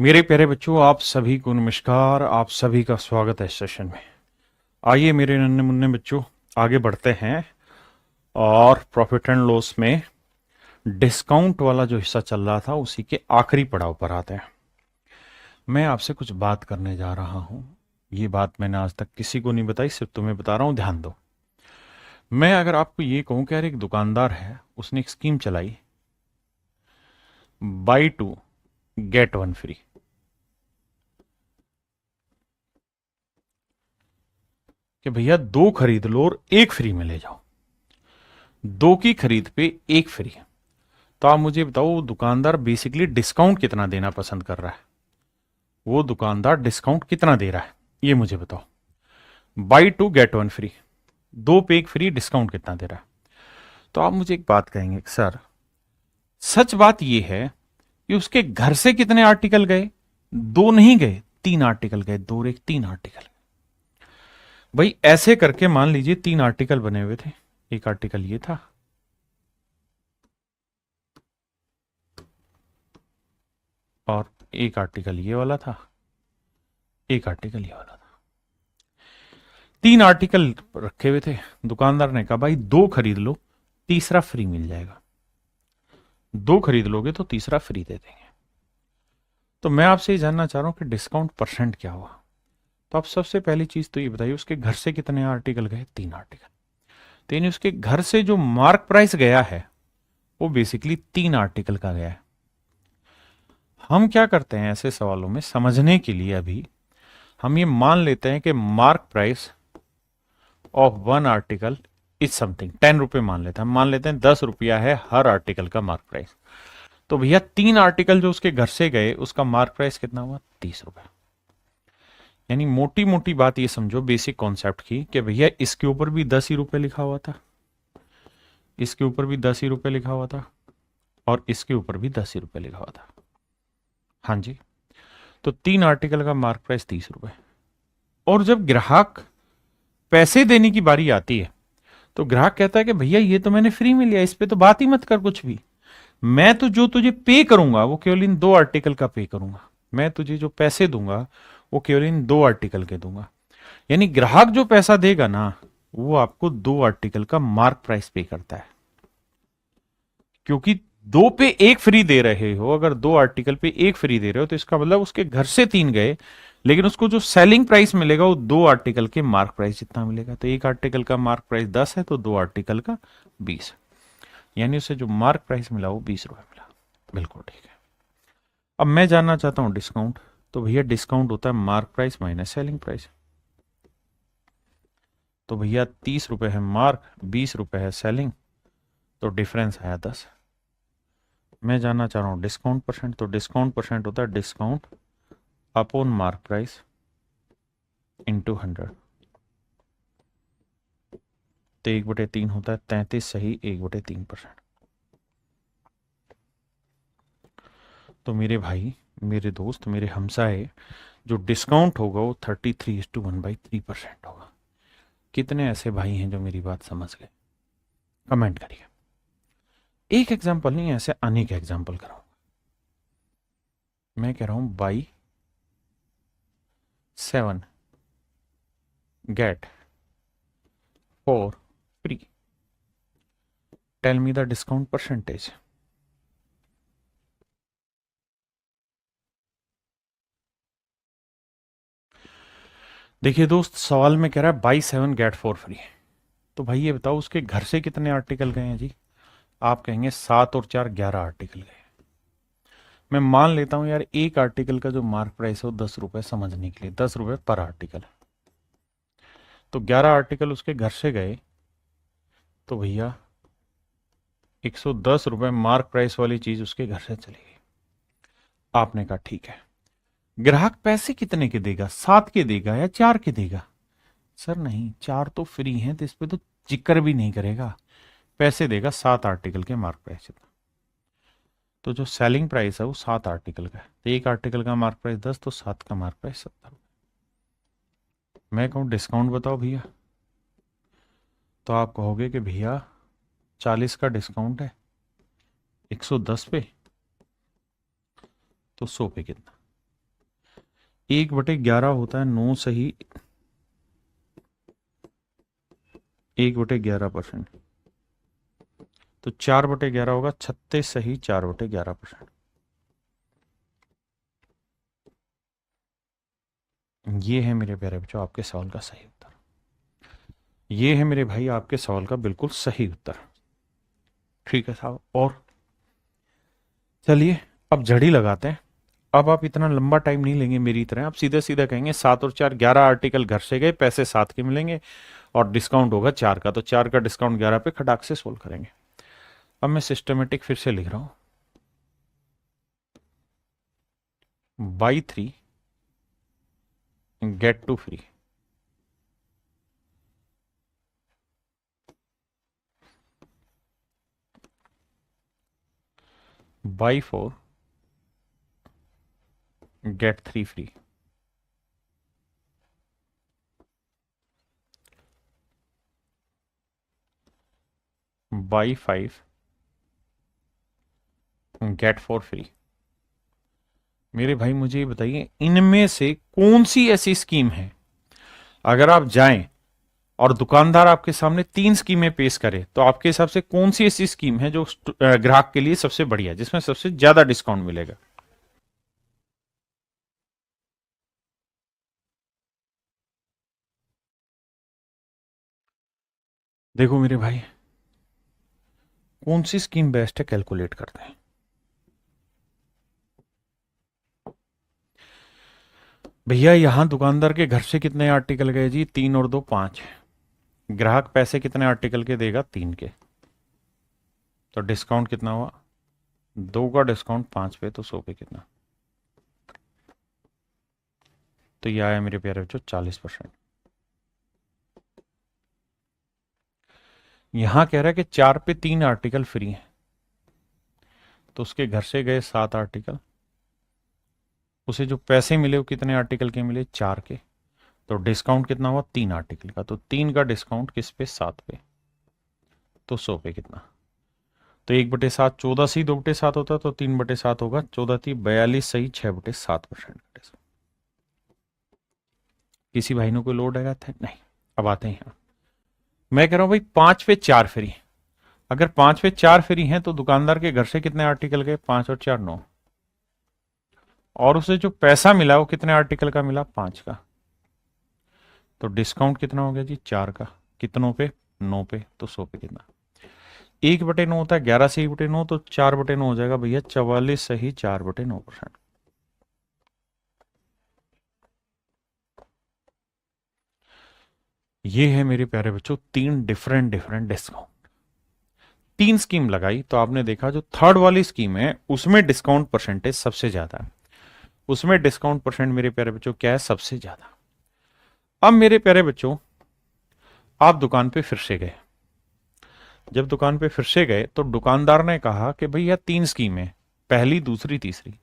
मेरे प्यारे बच्चों, आप सभी को नमस्कार। आप सभी का स्वागत है इस सेशन में। आइए मेरे नन्हे मुन्ने बच्चों, आगे बढ़ते हैं और प्रॉफिट एंड लॉस में डिस्काउंट वाला जो हिस्सा चल रहा था उसी के आखिरी पड़ाव पर आते हैं। मैं आपसे कुछ बात करने जा रहा हूं। ये बात मैंने आज तक किसी को नहीं बताई, सिर्फ तुम्हें बता रहा हूं, ध्यान दो। मैं अगर आपको ये कहूं कि यार एक दुकानदार है, उसने एक स्कीम चलाई, buy two get one free. कि भैया दो खरीद लो और एक फ्री में ले जाओ, दो की खरीद पे एक फ्री। तो आप मुझे बताओ, दुकानदार बेसिकली डिस्काउंट कितना देना पसंद कर रहा है? वो दुकानदार डिस्काउंट कितना दे रहा है, ये मुझे बताओ। Buy two get one free, दो पे एक फ्री, डिस्काउंट कितना दे रहा है? तो आप मुझे एक बात कहेंगे, सर सच बात यह है कि उसके घर से कितने आर्टिकल गए? दो नहीं गए, तीन आर्टिकल गए। दो एक तीन आर्टिकल। भाई ऐसे करके मान लीजिए तीन आर्टिकल बने हुए थे। एक आर्टिकल ये था, और एक आर्टिकल ये वाला था, एक आर्टिकल ये वाला था। तीन आर्टिकल रखे हुए थे। दुकानदार ने कहा भाई दो खरीद लो, तीसरा फ्री मिल जाएगा। दो खरीद लोगे तो तीसरा फ्री दे देंगे। तो मैं आपसे ये जानना चाह रहा हूं कि डिस्काउंट परसेंट क्या हुआ। तो आप सबसे पहली चीज तो ये बताइए, उसके घर से कितने आर्टिकल गए? तीन आर्टिकल। तो यानी उसके घर से जो मार्क प्राइस गया है वो बेसिकली तीन आर्टिकल का गया है। हम क्या करते हैं ऐसे सवालों में समझने के लिए, अभी हम ये मान लेते हैं कि mark price of one article is something 10 रुपए मान लेते हैं। हम मान लेते हैं 10 रुपया है हर आर्टिकल का मार्क प्राइस। तो भैया तीन आर्टिकल जो उसके घर से गए उसका मार्क प्राइस कितना हुआ? 30 रुपए। यानी मोटी मोटी बात ये समझो, बेसिक कॉन्सेप्ट की, कि भैया इसके ऊपर भी 10 ही रुपए लिखा हुआ था, इसके ऊपर भी 10 ही रुपए लिखा हुआ था, और इसके ऊपर भी 10 ही रुपए लिखा हुआ था। हाँ जी। तो तीन आर्टिकल का मार्क प्राइस 30 रुपए। और जब ग्राहक पैसे देने की बारी आती है तो ग्राहक कहता है कि भैया ये तो मैंने फ्री में लिया, इस पे तो बात ही मत कर कुछ भी। मैं तो जो तुझे पे करूंगा वो केवल इन दो आर्टिकल का पे करूंगा। मैं तुझे जो पैसे दूंगा वो केवल इन दो आर्टिकल के दूंगा। यानी ग्राहक जो पैसा देगा ना, वो आपको दो आर्टिकल का मार्क प्राइस पे करता है। क्योंकि दो पे एक फ्री दे रहे हो, अगर दो आर्टिकल पे एक फ्री दे रहे हो तो इसका मतलब उसके घर से तीन गए, लेकिन उसको जो सेलिंग प्राइस मिलेगा वो दो आर्टिकल के मार्क प्राइस जितना मिलेगा। तो एक आर्टिकल का मार्क प्राइस 10 है तो दो आर्टिकल का 20। यानी उसे जो मार्क प्राइस मिला वो 20 रुपए मिला। बिल्कुल ठीक है। अब मैं जानना चाहता हूं डिस्काउंट। तो भैया डिस्काउंट होता है mark price minus selling price. तो भैया 30 रुपए है मार्क, 20 रुपए है सेलिंग, तो डिफरेंस आया 10। मैं जानना चाह रहा हूं डिस्काउंट परसेंट। तो डिस्काउंट परसेंट होता है discount upon mark price into 100। तो 1/3 होता है 33, सही 1/3%। तो मेरे भाई, मेरे दोस्त, मेरे हमसाए, जो डिस्काउंट होगा वो 33:1/3% होगा। कितने ऐसे भाई हैं जो मेरी बात समझ गए? कमेंट करिए। एक एग्जाम्पल नहीं, ऐसे अनेक एग्जाम्पल कराऊंगा। मैं कह रहा हूं buy 7 get 4 free. Tell me the discount percentage. देखिए दोस्त, सवाल में कह रहा है बाई 7 गेट 4 फ्री। तो भाई ये बताओ उसके घर से कितने आर्टिकल गए हैं जी? आप कहेंगे 7 और 4 11 आर्टिकल गए। मैं मान लेता हूं यार एक आर्टिकल का जो मार्क प्राइस है वो 10 रुपए, समझने के लिए 10 रुपए पर आर्टिकल। तो 11 आर्टिकल उसके घर से गए, तो भैया 110 रुपए मार्क प्राइस वाली चीज उसके घर से चली गई। आपने कहा ठीक है, ग्राहक पैसे कितने के देगा? 7 के देगा या 4 के देगा? सर नहीं, 4 तो फ्री हैं तो इस पे तो जिक्र भी नहीं करेगा। पैसे देगा 7 आर्टिकल के मार्क प्राइस जितना। तो जो सेलिंग प्राइस है वो 7 आर्टिकल का है। तो एक आर्टिकल का मार्क प्राइस 10, तो 7 का मार्क प्राइस 70। मैं कहूँ डिस्काउंट बताओ भैया, तो आप कहोगे कि भैया 40 का डिस्काउंट है 110 पे, तो 100 पे कितना? 1/11 होता है 9 सही 1/11%, तो 4/11 होगा 36 सही 4/11%। ये है मेरे प्यारे बच्चों आपके सवाल का सही उत्तर। ये है मेरे भाई आपके सवाल का बिल्कुल सही उत्तर। ठीक है साहब, और चलिए अब झड़ी लगाते हैं। अब आप इतना लंबा टाइम नहीं लेंगे मेरी तरह, आप सीधे सीधे कहेंगे 7 और 4 11 आर्टिकल घर से गए, पैसे 7 के मिलेंगे और डिस्काउंट होगा 4 का, तो 4 का डिस्काउंट 11 पे खटाक से सोल्व करेंगे। अब मैं सिस्टमेटिक फिर से लिख रहा हूं, buy 3 get 2 free. Buy 4 get 3 free. Buy 5 get 4 free. मेरे भाई मुझे ये बताइए इनमें से कौन सी ऐसी स्कीम है, अगर आप जाएं और दुकानदार आपके सामने 3 स्कीमें पेश करे तो आपके हिसाब से कौन सी ऐसी स्कीम है जो ग्राहक के लिए सबसे बढ़िया, जिसमें सबसे ज्यादा डिस्काउंट मिलेगा? देखो मेरे भाई, कौन सी स्कीम बेस्ट है कैलकुलेट करते हैं। भैया यहां दुकानदार के घर से कितने आर्टिकल गए जी? 3 और 2 5। ग्राहक पैसे कितने आर्टिकल के देगा? 3 के। तो डिस्काउंट कितना हुआ? 2 का डिस्काउंट 5 पे, तो 100 पे कितना? तो यह आया मेरे प्यारे बच्चों 40%। यहां कह रहा है कि 4 पे 3 आर्टिकल फ्री हैं, तो उसके घर से गए 7 आर्टिकल, उसे जो पैसे मिले वो कितने आर्टिकल के मिले? 4 के। तो डिस्काउंट कितना हुआ? 3 आर्टिकल का, तो 3 का डिस्काउंट किस पे? 7 पे, तो 100 पे कितना? तो 1/7 14 सही 2/7 होता, तो 3/7 होगा 14 थी 42 सही 6/7% का डिस्काउंट। किसी भाई ने कोई लोड आया था? नहीं। अब आते हैं यहाँ, मैं कह रहा हूं भाई 5 पे 4 फ्री। अगर 5 पे 4 फ्री हैं तो दुकानदार के घर से कितने आर्टिकल गए? 5 और 4 9, और उसे जो पैसा मिला वो कितने आर्टिकल का मिला? 5 का। तो डिस्काउंट कितना हो गया जी? 4 का। कितनों पे? 9 पे, तो 100 पे कितना? 1/9 होता है 11 से 1/9, तो 4/9 हो जाएगा भैया 44 सही 4/9%। ये है मेरे प्यारे बच्चों 3 डिफरेंट डिफरेंट डिस्काउंट। 3 स्कीम लगाई तो आपने देखा जो थर्ड वाली स्कीम है उसमें डिस्काउंट परसेंटेज सबसे ज्यादा है, उसमें डिस्काउंट परसेंट मेरे प्यारे बच्चों क्या है? सबसे ज्यादा। अब मेरे प्यारे बच्चों आप दुकान पे फिर से गए, जब दुकान पे फिर से गए तो दुकानदार ने कहा कि भैया 3 स्कीमें, पहली दूसरी तीसरी।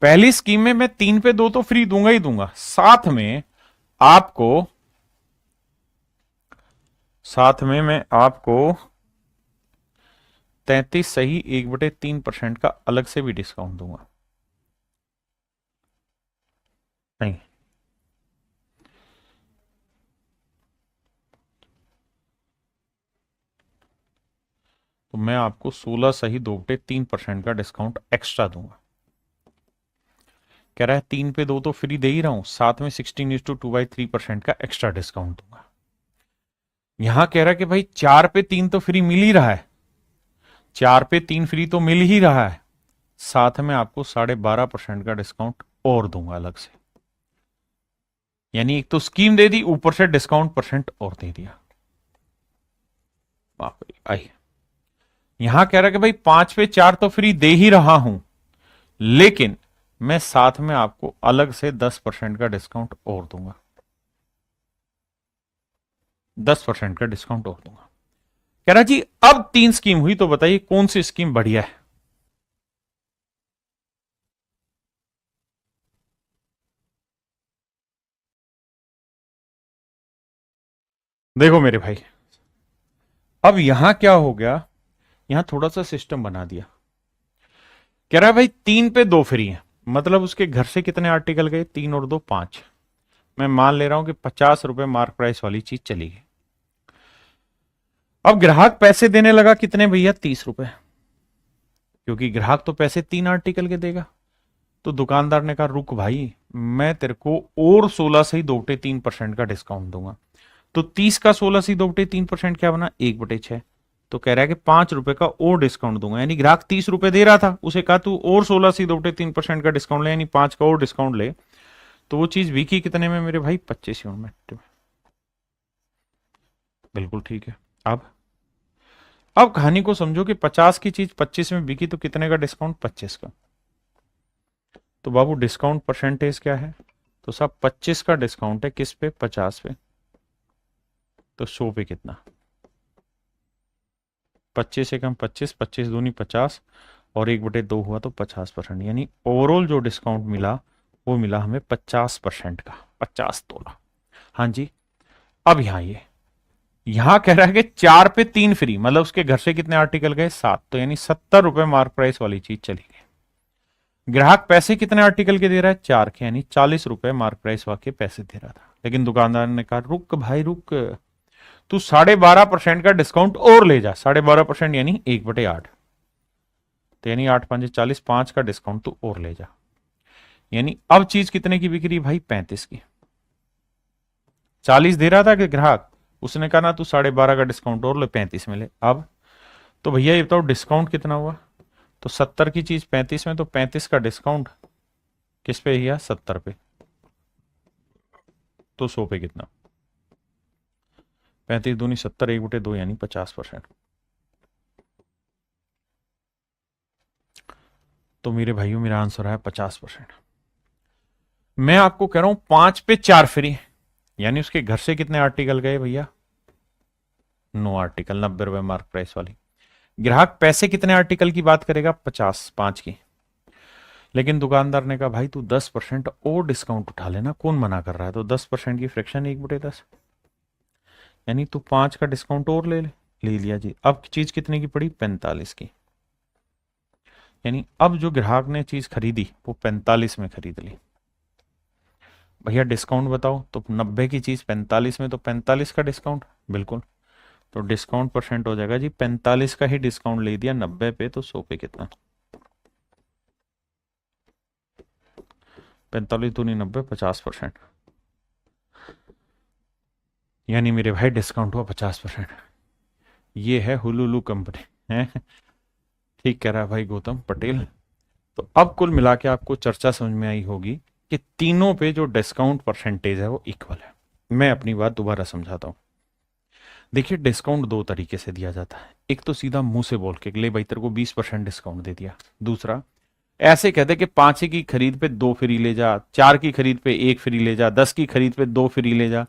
पहली स्कीम में मैं 3 पे 2 तो फ्री दूंगा ही दूंगा, आपको साथ में मैं आपको 33 सही 1/3% का अलग से भी डिस्काउंट दूंगा। नहीं, तो मैं आपको 16 सही 2/3% का डिस्काउंट एक्स्ट्रा दूंगा। कह रहा है 3 पे 2 तो फ्री दे ही रहा हूं, साथ में 16:2/3% का एक्स्ट्रा डिस्काउंट दूंगा। यहां कह रहा है कि भाई 4 पे 3 तो फ्री मिल ही रहा है, 4 पे 3 फ्री तो मिल ही रहा है, साथ में आपको 12.5% का डिस्काउंट और दूंगा अलग से। यानी एक तो स्कीम दे दी, ऊपर से डिस्काउंट परसेंट और दे दिया। आई यहां कह रहा है कि भाई 5 पे 4 तो फ्री दे ही रहा हूं, लेकिन मैं साथ में आपको अलग से 10% का डिस्काउंट और दूंगा, 10% का डिस्काउंट और दूंगा। कह रहा जी अब 3 स्कीम हुई तो बताइए कौन सी स्कीम बढ़िया है? देखो मेरे भाई, अब यहां क्या हो गया, यहां थोड़ा सा सिस्टम बना दिया। कह रहा है भाई 3 पे 2 फ्री है, मतलब उसके घर से कितने आर्टिकल गए, 3 और 2 5। मैं मान ले रहा हूं कि 50 रुपए मार्क प्राइस वाली चीज चली गई। अब ग्राहक पैसे देने लगा कितने भैया, 30 रुपए, क्योंकि ग्राहक तो पैसे 3 आर्टिकल के देगा। तो दुकानदार ने कहा रुक भाई, मैं तेरे को और 16 से ही 2/3% का डिस्काउंट दूंगा। तो 30 का 16 से 2/3% क्या बना, 1/6। तो कह रहा है कि 5 रुपए का और डिस्काउंट दूंगा, यानी ग्राहक 30 रुपए दे रहा था, उसे कहा तू और 16 से 2/3% का डिस्काउंट ले, यानी 5 का और डिस्काउंट ले। तो वो चीज बिकी कितने में मेरे भाई, 25 यूनिट में। बिल्कुल ठीक है। अब कहानी को समझो कि 50 की चीज 25 में बिकी, तो कितने का डिस्काउंट, 25 का। तो बाबू डिस्काउंट परसेंटेज क्या है, तो सब 25 का डिस्काउंट है किस पे, 50 पे। तो 100 पे कितना, 25 से कम 25, 25 दूनी 50 और 1/2 हुआ तो 50%, यानी ओवरऑल जो डिस्काउंट मिला वो मिला हमें 50% का, 50 तोला। हाँ जी। अब यहां कह रहा है कि 4 पे 3 फ्री, मतलब उसके घर से कितने आर्टिकल गए, 7, तो यानी 70 रुपए मार्क प्राइस वाली चीज चली गई। ग्राहक पैसे कितने आर्टिकल के दे रहा है, 4 के, यानी 40 रुपए मार्क प्राइस वाके पैसे दे रहा था। लेकिन दुकानदार ने कहा रुक भाई रुक, तू 12.5% का डिस्काउंट और ले जा, 12.5% यानी 1/8। तो यानी 8 5 40, 5 का डिस्काउंट तू और ले जा। यानी अब चीज कितने की बिक्री भाई, 35 की। 40 दे रहा था कि ग्राहक, उसने कहा ना तू 12.5 का डिस्काउंट और ले, 35 में ले। अब तो भैया ये बताओ डिस्काउंट कितना हुआ, तो 70 की चीज 35 में, तो 35 का डिस्काउंट किस पे किया, 70 पे। तो 100 पे कितना, 35 दूनी 70, 1/2 यानी 50%। तो मेरे भाइयों मेरा आंसर है 50%। मैं आपको कह रहा हूं 5 पे 4 फ्री, यानी उसके घर से कितने आर्टिकल गए भैया, 9 आर्टिकल, 90 रुपए मार्क प्राइस वाली। ग्राहक पैसे कितने आर्टिकल की बात करेगा, 50, 5 की। लेकिन दुकानदार ने कहा भाई तू 10% और डिस्काउंट उठा लेना, कौन मना कर रहा है। तो 10% की फ्रैक्शन 1/10, यानी तू 5 का डिस्काउंट और ले लिया जी। अब चीज कितने की पड़ी, 45 की। यानी अब जो ग्राहक ने चीज खरीदी वो 45 में खरीद ली। भैया डिस्काउंट बताओ, तो 90 की चीज 45 में, तो 45 का डिस्काउंट, बिल्कुल। तो डिस्काउंट परसेंट हो जाएगा जी, 45 का ही डिस्काउंट ले दिया 90 पे, तो 100 पे कितना, 45 दूनी 90, 50%। यानी मेरे भाई डिस्काउंट हुआ 50%। ये है हुलुलु कंपनी है। ठीक कह रहा है भाई गौतम पटेल। तो अब कुल मिला के आपको चर्चा समझ में आई होगी कि तीनों पे जो डिस्काउंट परसेंटेज है वो इक्वल है। मैं अपनी बात दोबारा समझाता हूं। देखिए डिस्काउंट दो तरीके से दिया जाता है, एक तो सीधा मुंह से बोल के ले भाई तेरे को 20% डिस्काउंट दे दिया। दूसरा ऐसे कहते कि 5 की खरीद पे 2 फ्री ले जा, 4 की खरीद पे 1 फ्री ले जा, 10 की खरीद पे 2 फ्री ले जा।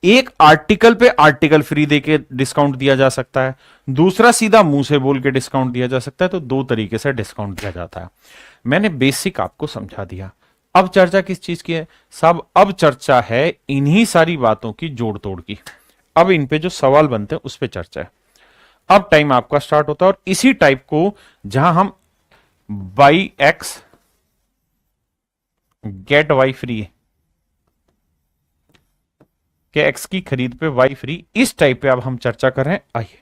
एक आर्टिकल पे आर्टिकल फ्री देके डिस्काउंट दिया जा सकता है, दूसरा सीधा मुंह से बोल के डिस्काउंट दिया जा सकता है। तो दो तरीके से डिस्काउंट दिया जाता है। मैंने बेसिक आपको समझा दिया। अब चर्चा किस चीज की है साहब, अब चर्चा है इन्हीं सारी बातों की जोड़ तोड़ की। अब इन पे जो सवाल बनते हैं उस पे चर्चा है। अब टाइम आपका स्टार्ट होता है, और इसी टाइप को जहां हम buy X get Y free के एक्स की खरीद पे वाई फ्री, इस टाइप पे अब हम चर्चा कर रहे हैं। आइए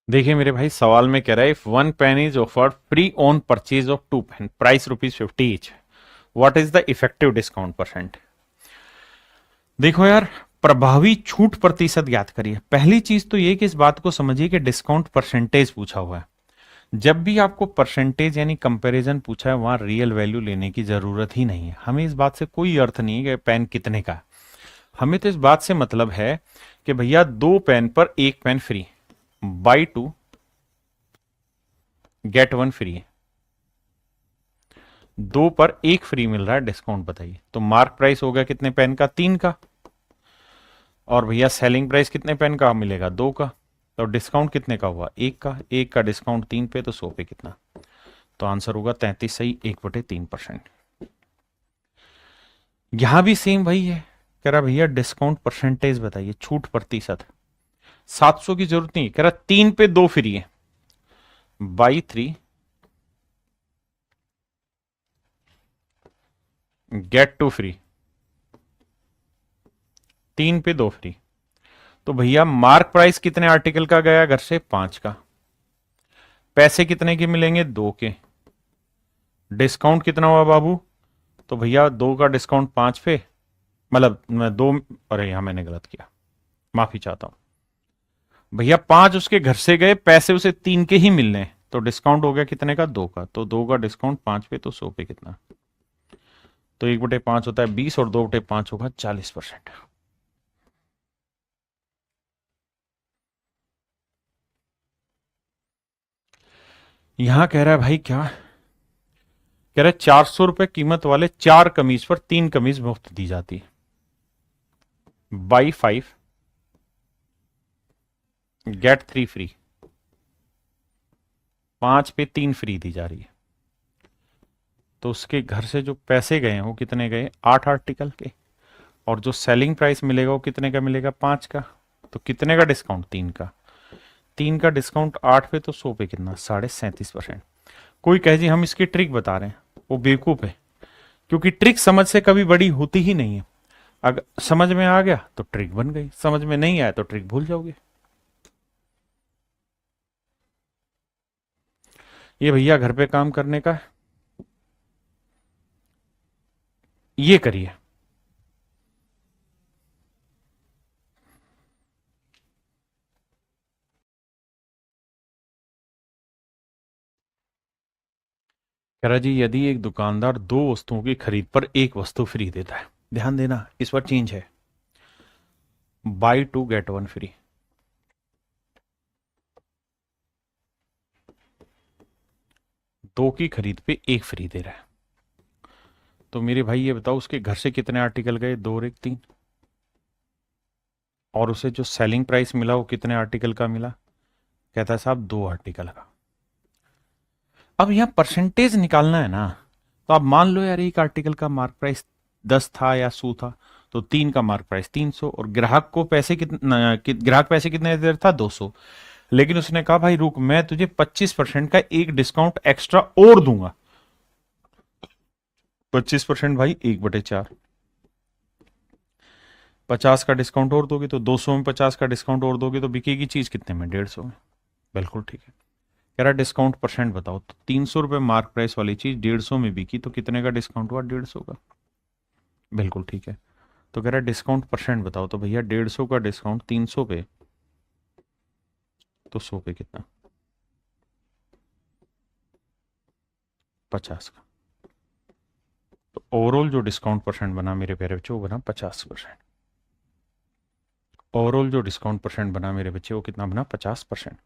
देखिए मेरे भाई, सवाल में कह रहा है if 1 pen is offered free on purchase of 2 pen, price ₹50 each, what is the effective discount percent. देखो यार, प्रभावी छूट प्रतिशत ज्ञात करिए। पहली चीज तो ये कि इस बात को समझिए कि डिस्काउंट परसेंटेज पूछा हुआ है। जब भी आपको परसेंटेज यानी कंपैरिजन पूछा है, वहां रियल वैल्यू लेने की जरूरत ही नहीं है। हमें इस बात से कोई अर्थ नहीं है कि पेन कितने का है। हमें तो इस बात से मतलब है कि भैया 2 पेन पर 1 pen free, buy 2 get 1 free है, 2 पर 1 फ्री मिल रहा है, डिस्काउंट बताइए। तो मार्क प्राइस हो गया कितने पेन का, 3 का। और भैया सेलिंग प्राइस कितने पेन का मिलेगा, 2 का। तो डिस्काउंट कितने का हुआ, 1 का। 1 का डिस्काउंट 3 पे, तो 100 पे कितना। तो आंसर होगा 33 सही, 1/3%। यहां भी सेम वही है, कह रहा भैया डिस्काउंट परसेंटेज बताइए, छूट प्रतिशत। 700 की जरूरत नहीं, कह रहा 3 पे 2 फ्री है, बाई 3 गेट 2 फ्री, 3 पे 2 फ्री। तो भैया मार्क प्राइस कितने आर्टिकल का गया घर से? 5 का। पैसे कितने के मिलेंगे? 2 के। डिस्काउंट कितना हुआ बाबू? तो भैया 2 का डिस्काउंट 5 पे, मतलब मैं 2, अरे यहां मैंने गलत किया, माफी चाहता हूं भैया। 5 उसके घर से गए, पैसे उसे 3 के ही मिलने हैं, तो डिस्काउंट हो गया कितने का? 2 का। तो 2 का डिस्काउंट 5 पे, तो 100 पे कितना? तो 1/5 होता है 20 और 2/5 होगा 40%। यहां कह रहा है भाई क्या कह रहा है? 400 रुपए कीमत वाले 4 कमीज पर 3 कमीज मुफ्त दी जाती है। बाई 5 गेट 3 फ्री, 5 पे 3 फ्री दी जा रही है। तो उसके घर से जो पैसे गए हैं वो कितने गए? 8 आर्टिकल के। और जो सेलिंग प्राइस मिलेगा वो कितने का मिलेगा? 5 का। तो कितने का डिस्काउंट? 3 का। 3 का डिस्काउंट 8 पे, तो 100 पे कितना? 37.5%। कोई कहे जी हम इसकी ट्रिक बता रहे हैं, वो बेवकूफ है, क्योंकि ट्रिक समझ से कभी बड़ी होती ही नहीं है। अगर समझ में आ गया तो ट्रिक बन गई, समझ में नहीं आया तो ट्रिक भूल जाओगे। ये भैया घर पे काम करने का है, ये करिए। कह रहा जी यदि एक दुकानदार 2 वस्तुओं की खरीद पर एक वस्तु फ्री देता है, ध्यान देना इस पर चेंज है, बाई 2 गेट 1 फ्री। 2 की खरीद पे 1 फ्री दे रहा है। तो मेरे भाई ये बताओ उसके घर से कितने आर्टिकल गए? 2 और 1 3। और उसे जो सेलिंग प्राइस मिला वो कितने आर्टिकल का मिला? कहता है साहब 2 आर्टिकल का। अब यहां परसेंटेज निकालना है ना, तो आप मान लो यार एक आर्टिकल का मार्क प्राइस 10 था या 100 था, तो 3 का मार्क प्राइस 300, और ग्राहक को पैसे ग्राहक पैसे कितने दे रहा था? 200। लेकिन उसने कहा भाई रुक, मैं तुझे 25% का एक डिस्काउंट एक्स्ट्रा और दूंगा। 25% भाई 1/4, 50 का डिस्काउंट और दोगे तो 200 में, 50 का डिस्काउंट और दोगे तो बिकेगी चीज कितने में? 150 में। बिल्कुल ठीक है। कह रहा डिस्काउंट परसेंट बताओ, तो 300 रुपए मार्क प्राइस वाली चीज 150 में बिकी, तो कितने का डिस्काउंट हुआ? 150 का। बिल्कुल ठीक है। तो कह रहा डिस्काउंट परसेंट बताओ, तो भैया 150 का डिस्काउंट 300 पे, तो 100 पे कितना? 50 का। तो ओवरऑल जो डिस्काउंट परसेंट बना मेरे प्यारे बच्चों वो बना 50%। ओवरऑल जो डिस्काउंट परसेंट बना मेरे बच्चे वो कितना बना? 50%।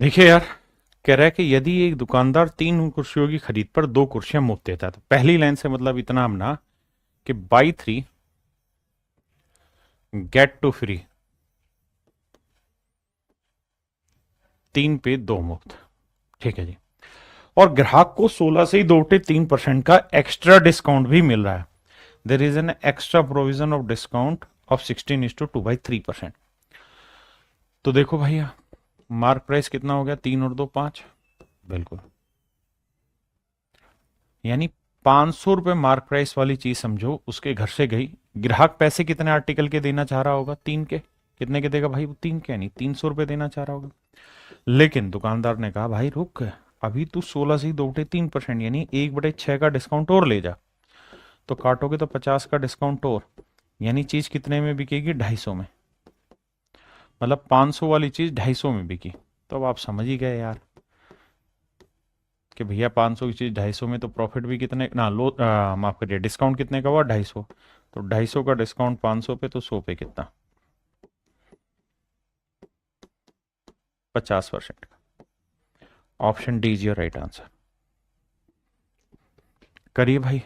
देखिए यार, कह रहा है कि यदि एक दुकानदार 3 कुर्सियों की खरीद पर 2 कुर्सियां मुफ्त देता है, तो पहली लाइन से मतलब इतना हमना कि बाई 3 गेट 2 फ्री, 3 पे 2 मुफ्त। ठीक है जी। और ग्राहक को 16 से ही 2.3% का एक्स्ट्रा डिस्काउंट भी मिल रहा है। There is an extra provision of discount of 16:2/3%। तो देखो भैया मार्क प्राइस कितना हो गया? 3 और 2 5। बिल्कुल। यानी 500 रुपए मार्क प्राइस वाली चीज समझो उसके घर से गई, ग्राहक पैसे कितने आर्टिकल के देना चाह रहा होगा? 3 के। कितने के देगा भाई? वो 3 के, नहीं 300 रुपए देना चाह रहा होगा। लेकिन दुकानदार ने कहा भाई रुक, अभी तू 16 से 2.3% यानी 1/6 का डिस्काउंट और ले जा। तो काटोगे तो 50 का डिस्काउंट और, यानी चीज कितने में बिकेगी? 250 में। मतलब 500 वाली चीज 250 में बिकी। तो अब आप समझ ही गए यार कि भैया 500 की चीज 250 में, तो प्रॉफिट भी कितने ना लो, माफ करिए, डिस्काउंट कितने का हुआ? 250। तो 250 का डिस्काउंट 500 पे, तो 100 पे कितना? 50%। Option D is your right answer. करिए भाई।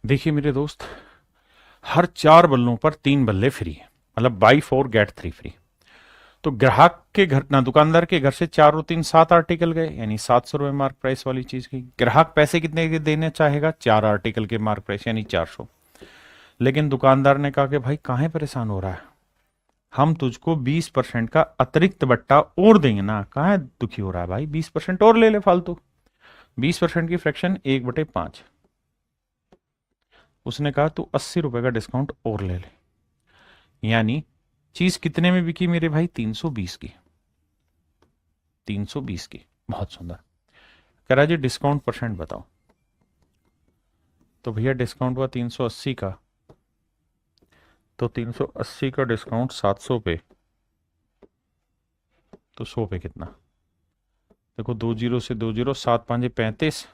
देखिए मेरे दोस्त, हर 4 बल्लों पर 3 बल्ले फ्री है, मतलब बाई 4 गेट 3 फ्री। तो ग्राहक के घर ना, दुकानदार के घर से 4 और 3 7 आर्टिकल गए, यानी 700 रुपए मार्क प्राइस वाली चीज की। ग्राहक पैसे कितने के देने चाहेगा? 4 आर्टिकल के मार्क प्राइस यानी 400। लेकिन दुकानदार ने कहा कि भाई काहे परेशान हो रहा है, हम तुझको 20% का अतिरिक्त बट्टा और देंगे ना, काहे दुखी हो रहा है भाई, 20% और ले ले फालतू। 20% की फ्रैक्शन 1/5। उसने कहा तू 80 रुपए का डिस्काउंट और ले ले, यानी चीज कितने में बिकी मेरे भाई? 320 की। 320 की, बहुत सुंदर। कह रहा जी डिस्काउंट परसेंट बताओ। तो भैया डिस्काउंट हुआ 380 का, तो 380 का डिस्काउंट 700 पे, तो 100 पे कितना? देखो 2 जीरो से 2 जीरो, 7 5 35,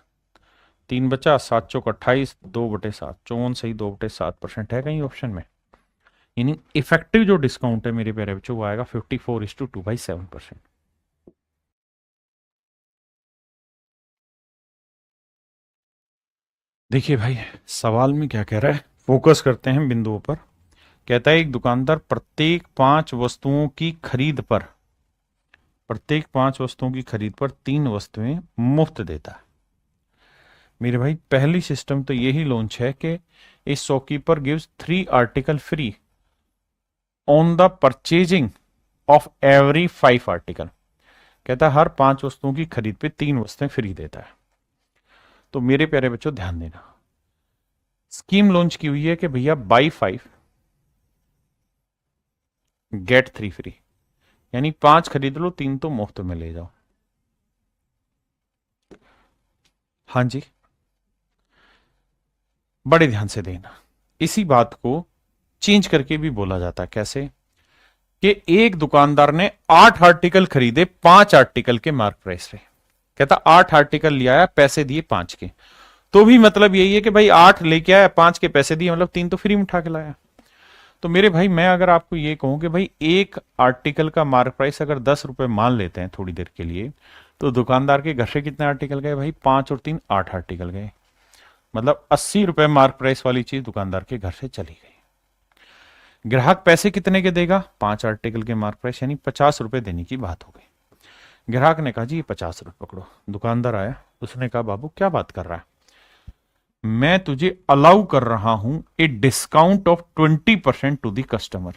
3 बचा, 7 चौक 28, 2/7, 54 सही, 2/7% है कहीं ऑप्शन में। यानी इफेक्टिव जो डिस्काउंट है मेरे प्यारे बच्चों वो आएगा 54:2/7%। देखिए भाई सवाल में क्या कह रहा है, फोकस करते हैं बिंदुओं पर। कहता है एक दुकानदार प्रत्येक 5 वस्तुओं की खरीद पर 3 वस्तुएं मुफ्त देता है। मेरे भाई पहली सिस्टम तो यही लॉन्च है कि इस shopkeeper gives 3 article free on the purchasing of every 5 article. कहता है हर 5 वस्तुओं की खरीद पे 3 वस्तुएं फ्री देता है। तो मेरे प्यारे बच्चों ध्यान देना, स्कीम लॉन्च की हुई है कि भैया बाई 5 गेट 3 फ्री, यानी 5 खरीद लो 3 तो मुफ्त में ले जाओ। हाँ जी, बड़े ध्यान से देना। इसी बात को चेंज करके भी बोला जाता है, कैसे? कि एक दुकानदार ने 8 आर्टिकल खरीदे 5 आर्टिकल के मार्क प्राइस पे। कहता 8 आर्टिकल ले आया, पैसे दिए 5 के, तो भी मतलब यही है कि भाई 8 लेके आया, 5 के पैसे दिए, मतलब 3 तो फ्री में उठा के लाया। तो मेरे भाई मैं अगर आपको ये कहूं कि भाई एक आर्टिकल का मार्क प्राइस अगर 10 रुपए मान लेते हैं थोड़ी देर के लिए, तो दुकानदार के घर से कितने आर्टिकल गए भाई? 5 और 3 8 आर्टिकल गए, मतलब 80 रुपए मार्क प्राइस वाली चीज दुकानदार के घर से चली गई। ग्राहक पैसे कितने के देगा? 5 आर्टिकल के मार्क प्राइस, यानी 50 रुपए देने की बात हो गई। ग्राहक ने कहा जी ये 50 रुपए पकड़ो। दुकानदार आया, उसने कहा बाबू क्या बात कर रहा है, मैं तुझे अलाउ कर रहा हूं a discount of 20% to the customer.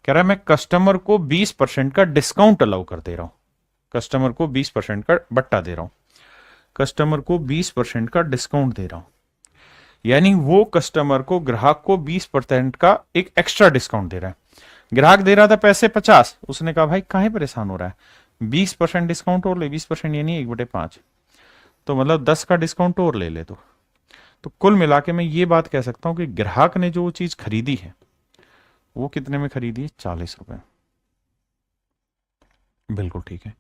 कह रहा है मैं कस्टमर को 20% का डिस्काउंट अलाउ कर दे रहा हूं, कस्टमर को 20% का बट्टा दे रहा हूं, कस्टमर को 20% का डिस्काउंट दे रहा हूं। यानी वो कस्टमर को, ग्राहक को 20% का एक एक्स्ट्रा डिस्काउंट दे रहा है। ग्राहक दे रहा था पैसे 50, उसने कहा भाई काहे परेशान हो रहा है, 20% डिस्काउंट और ले, 20% यानी 1/5, तो मतलब 10 का डिस्काउंट और ले ले। तो कुल मिला के मैं ये बात कह सकता हूं कि ग्राहक ने जो चीज खरीदी है वो कितने में खरीदी है? 40 रुपए। बिल्कुल ठीक है,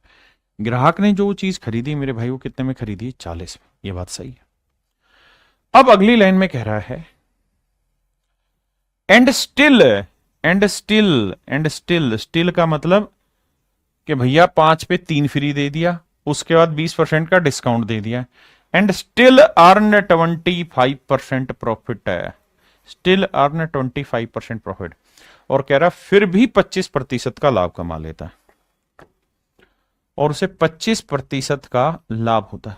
ग्राहक ने जो चीज खरीदी मेरे भाई वो कितने में खरीदी है? 40 में। ये बात सही है। अब अगली लाइन में कह रहा है एंड स्टिल, स्टिल का मतलब कि भैया 5 पे 3 फ्री दे दिया, उसके बाद 20% का डिस्काउंट दे दिया, एंड स्टिल अर्न 25% प्रॉफिट है, स्टिल अर्न 25% प्रॉफिट। और कह रहा फिर भी 25% का लाभ कमा लेता है, और उसे 25% का लाभ होता है,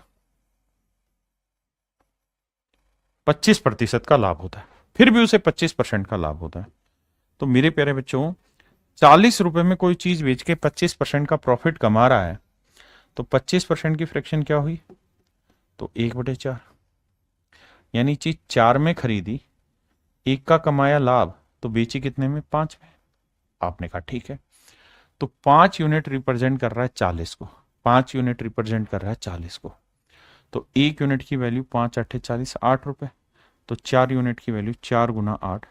25% का लाभ होता है, फिर भी उसे 25% का लाभ होता है। तो मेरे प्यारे बच्चों 40 रुपए में कोई चीज बेच के 25% का प्रॉफिट कमा रहा है, तो 25% की फ्रैक्शन क्या हुई? तो 1/4, यानी चीज 4 में खरीदी, 1 का कमाया लाभ, तो बेची कितने में? 5 में। आपने कहा ठीक है, तो 5 यूनिट रिप्रेजेंट कर रहा है 40 को, 5 यूनिट रिप्रेजेंट कर रहा है 40 को, तो 1 यूनिट की वैल्यू 5 8 40, 8 रुपए, तो 4 यूनिट की वैल्यू 4 गुना 8,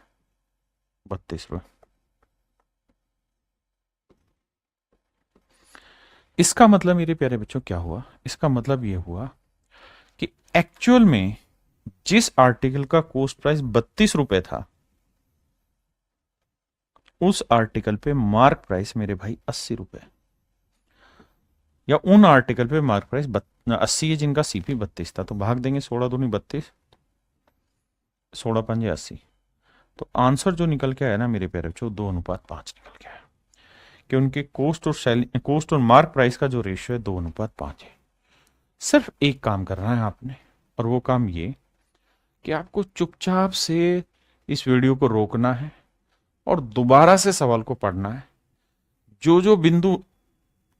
32 रुपए। इसका मतलब मेरे प्यारे बच्चों क्या हुआ? इसका मतलब यह हुआ कि एक्चुअल में जिस आर्टिकल का कॉस्ट प्राइस 32 रुपए था, उस आर्टिकल पे मार्क प्राइस मेरे भाई 80 रुपए, या उन आर्टिकल पे मार्क प्राइस 80 है जिनका सीपी 32 था, तो भाग देंगे 16 दूनी 32, 16 पंजे 80। तो आंसर जो निकल के आया ना मेरे प्यारे बच्चों, 2:5 निकल के आया कि उनके कोस्ट और मार्क प्राइस का जो रेशियो है 2:5 है। सिर्फ एक काम करना है आपने, और वो काम ये कि आपको चुपचाप से इस वीडियो को रोकना है और दोबारा से सवाल को पढ़ना है। जो जो बिंदु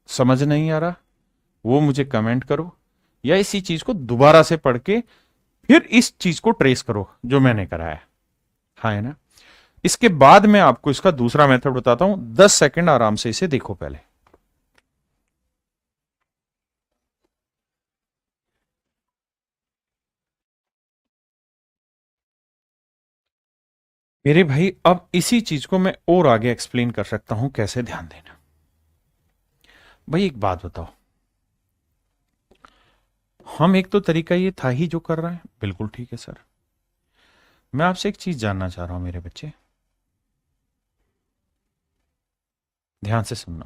समझ नहीं आ रहा वो मुझे कमेंट करो, या इसी चीज को दोबारा से पढ़ के फिर इस चीज को ट्रेस करो जो मैंने कराया। हाँ है ना। इसके बाद मैं आपको इसका दूसरा मेथड बताता हूं। 10 सेकंड आराम से इसे देखो पहले। मेरे भाई अब इसी चीज को मैं और आगे एक्सप्लेन कर सकता हूं कैसे, ध्यान देना। भाई एक बात बताओ, हम एक तो तरीका ये था ही जो कर रहे हैं, बिल्कुल ठीक है सर। मैं आपसे एक चीज जानना चाह रहा हूं मेरे बच्चे, ध्यान से सुनना।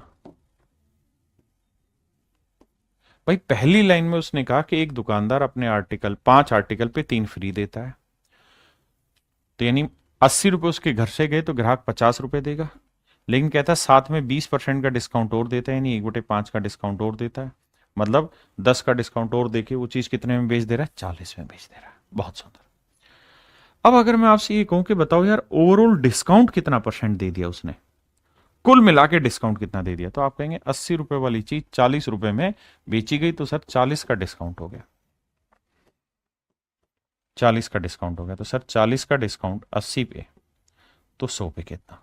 भाई पहली लाइन में उसने कहा कि एक दुकानदार अपने 5 आर्टिकल पे 3 फ्री देता है, तो यानी 80 रुपए उसके घर से गए तो ग्राहक 50 रुपए देगा, लेकिन कहता है साथ में 20% का डिस्काउंट और देता है, यानी 1/5 का डिस्काउंट और देता है, मतलब 10 का डिस्काउंट और देके वो चीज कितने में बेच दे रहा है, 40 में बेच दे रहा है। बहुत सुंदर। अब अगर मैं आपसे ये कहूं कि बताओ यार ओवरऑल डिस्काउंट कितना % दे दिया उसने, कुल मिला के डिस्काउंट कितना दे दिया, तो आप कहेंगे 80 रुपए वाली चीज 40 रुपए में बेची गई, तो सर 40 का डिस्काउंट हो गया। 40 का डिस्काउंट हो गया, तो सर 40 का डिस्काउंट 80 पे तो 100 पे कितना,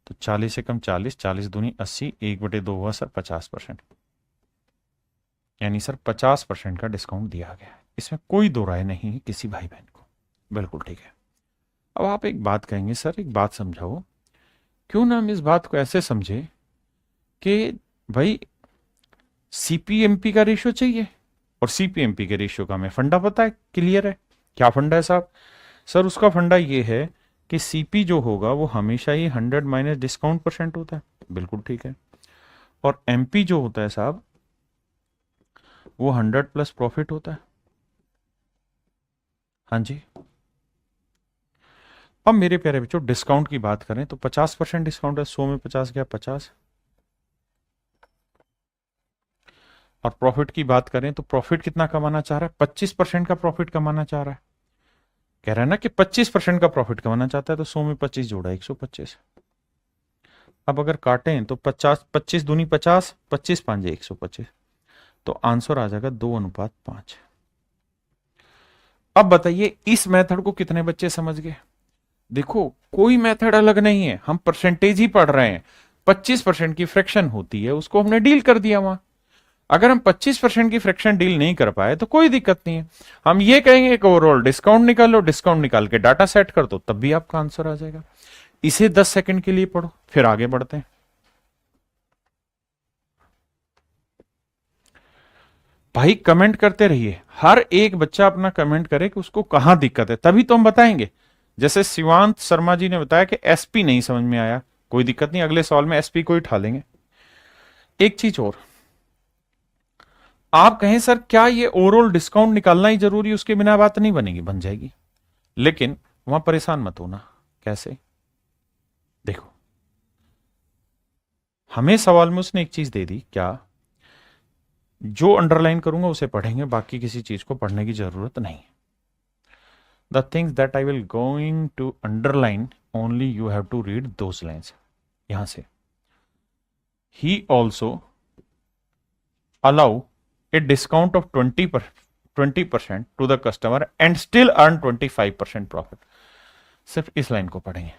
तो 40 से कम 40, 40 दूनी 80, 1/2 हुआ सर 50%, यानी सर 50% का डिस्काउंट दिया गया है। इसमें कोई दो राय नहीं है किसी भाई बहन को, बिल्कुल ठीक है। अब आप एक बात कहेंगे सर एक बात समझाओ, क्यों ना हम इस बात को ऐसे समझे कि भाई सीपीएमपी का रेशियो चाहिए, और सीपीएमपी के रेशियो का हमें फंडा पता है, क्लियर है। क्या फंडा है साहब? सर उसका फंडा ये है कि सीपी जो होगा वो हमेशा ही 100 माइनस डिस्काउंट % होता है, बिल्कुल ठीक है। और एमपी जो होता है साहब वो 100 प्लस प्रॉफिट होता है। हाँ जी। अब मेरे प्यारे बच्चों डिस्काउंट की बात करें तो 50% डिस्काउंट है, 100 में 50 गया 50। और प्रॉफिट की बात करें तो प्रॉफिट कितना कमाना चाह रहा है, 25% का प्रॉफिट कमाना चाह रहा है। कह रहा है ना कि 25% का प्रॉफिट कमाना चाहता है, तो 100 में 25 जोड़ा 125। अब अगर काटें तो 50, 25 दूनी 50, 25 पांजे 125, तो आंसर आ जाएगा 2:5। अब बताइए इस मेथड को कितने बच्चे समझ गए? देखो कोई मेथड अलग नहीं है, हम परसेंटेज ही पढ़ रहे हैं। 25% की फ्रैक्शन होती है, उसको हमने डील कर दिया वहां। अगर हम 25% की फ्रैक्शन डील नहीं कर पाए तो कोई दिक्कत नहीं है, हम ये कहेंगे कि ओवरऑल डिस्काउंट निकालो, डिस्काउंट निकाल के डाटा सेट कर दो, तब भी आपका आंसर आ जाएगा। इसे 10 सेकंड के लिए पढ़ो, फिर आगे बढ़ते हैं। भाई कमेंट करते रहिए, हर एक बच्चा अपना कमेंट करे कि उसको कहां दिक्कत है, तभी तो हम बताएंगे। जैसे शिवांत शर्मा जी ने बताया कि एसपी नहीं समझ में आया, कोई दिक्कत नहीं, अगले सवाल में एसपी को ही उठा लेंगे। एक चीज और, आप कहें सर क्या ये ओवरऑल डिस्काउंट निकालना ही जरूरी, उसके बिना बात नहीं बनेगी, बन जाएगी, लेकिन वहां परेशान मत होना। कैसे? देखो हमें सवाल में उसने एक चीज दे दी, क्या? जो अंडरलाइन करूंगा उसे पढ़ेंगे, बाकी किसी चीज को पढ़ने की जरूरत नहीं। The things that I will going to underline only you have to read those lines. यहां से ही also allow a discount of 20% to the customer and still earn 25% profit. सिर्फ इस लाइन को पढ़ेंगे